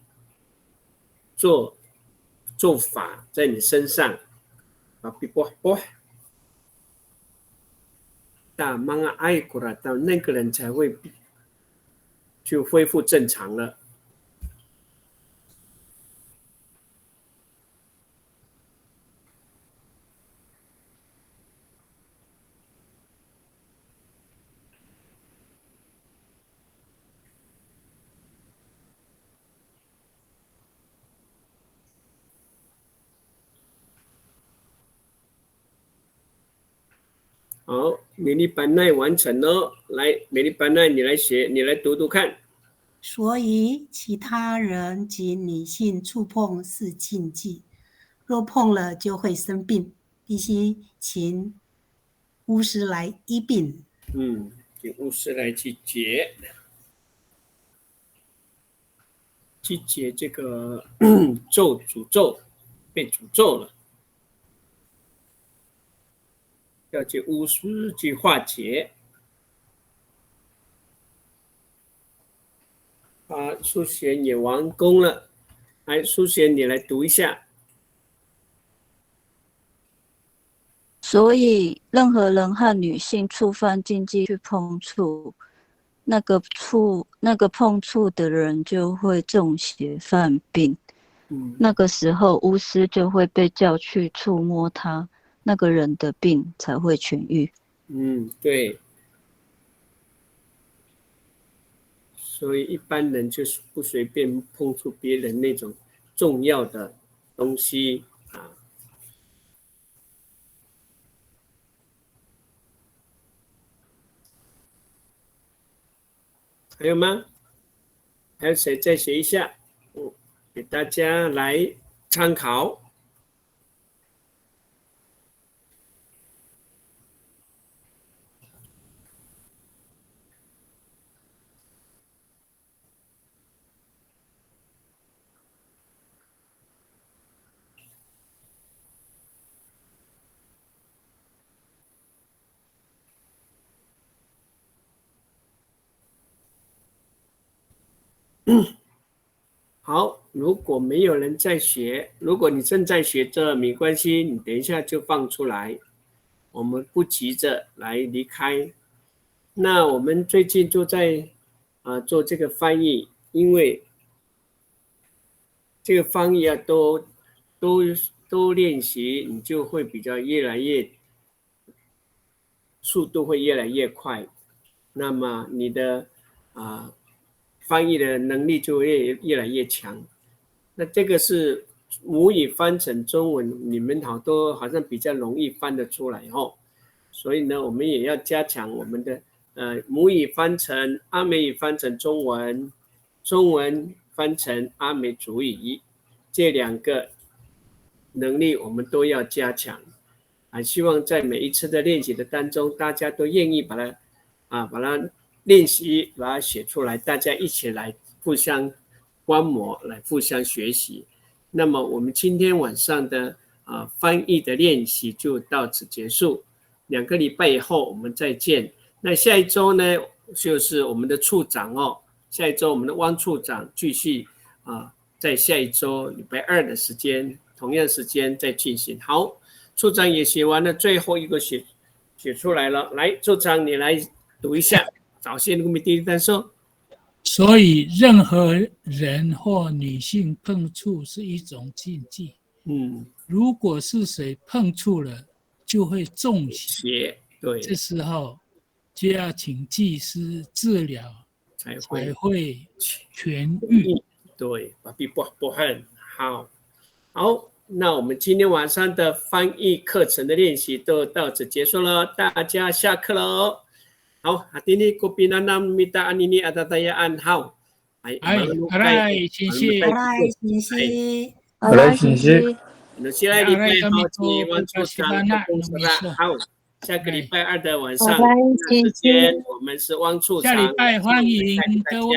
做法在你身上，打mang爱过了，到那个人才会就恢复正常了。好，美丽班奈完成了，来，美丽班奈你来写，你来读读看。所以其他人及女性触碰是禁忌，若碰了就会生病，必须请巫师来医病。请巫师来去解这个诅咒，被诅咒了。要去巫师去化解。苏贤也完工了，来，苏贤你来读一下。所以任何人和女性触犯禁忌去碰触，那个碰触的人就会中邪犯病。那个时候巫师就会被叫去触摸他，那个人的病才会痊愈。对。所以一般人就是不随便碰触别人那种重要的东西啊。还有吗？还有谁再写一下？给大家来参考。好，如果没有人在学，如果你正在学着没关系，你等一下就放出来，我们不急着来离开。那我们最近就在做这个翻译，因为这个翻译都练习，你就会比较速度会越来越快，那么你的翻译的能力就会越来越强。那这个是母语翻成中文，你们都好像比较容易翻得出来哦。所以呢，我们也要加强我们的母语翻成阿美语翻成中文，中文翻成阿美族语，这2个能力我们都要加强。希望在每一次的练习的当中，大家都愿意把它练习，把它写出来，大家一起来互相观摩，来互相学习。那么我们今天晚上的翻译的练习就到此结束。2个礼拜以后我们再见。那下一周呢，就是我们的处长哦，下一周我们的汪处长继续在下一周礼拜2的时间，同样时间再进行。好，处长也写完了，最后一个写出来了。来，处长你来读一下。早先我们第一单说，所以任何人或女性碰触是一种禁忌。如果是谁碰触了，就会中邪。对，这时候就要请祭司治疗，才会痊愈。对，不恨。好，那我们今天晚上的翻译课程的练习都到此结束了，大家下课了。好，hati ni kupinanam mita anini atatayaan hao. Aray, sinsi. Nusila礼拜好，期望处长公司啦。好，下个礼拜2的晚上时间，我们是汪处长。下礼拜欢迎各位。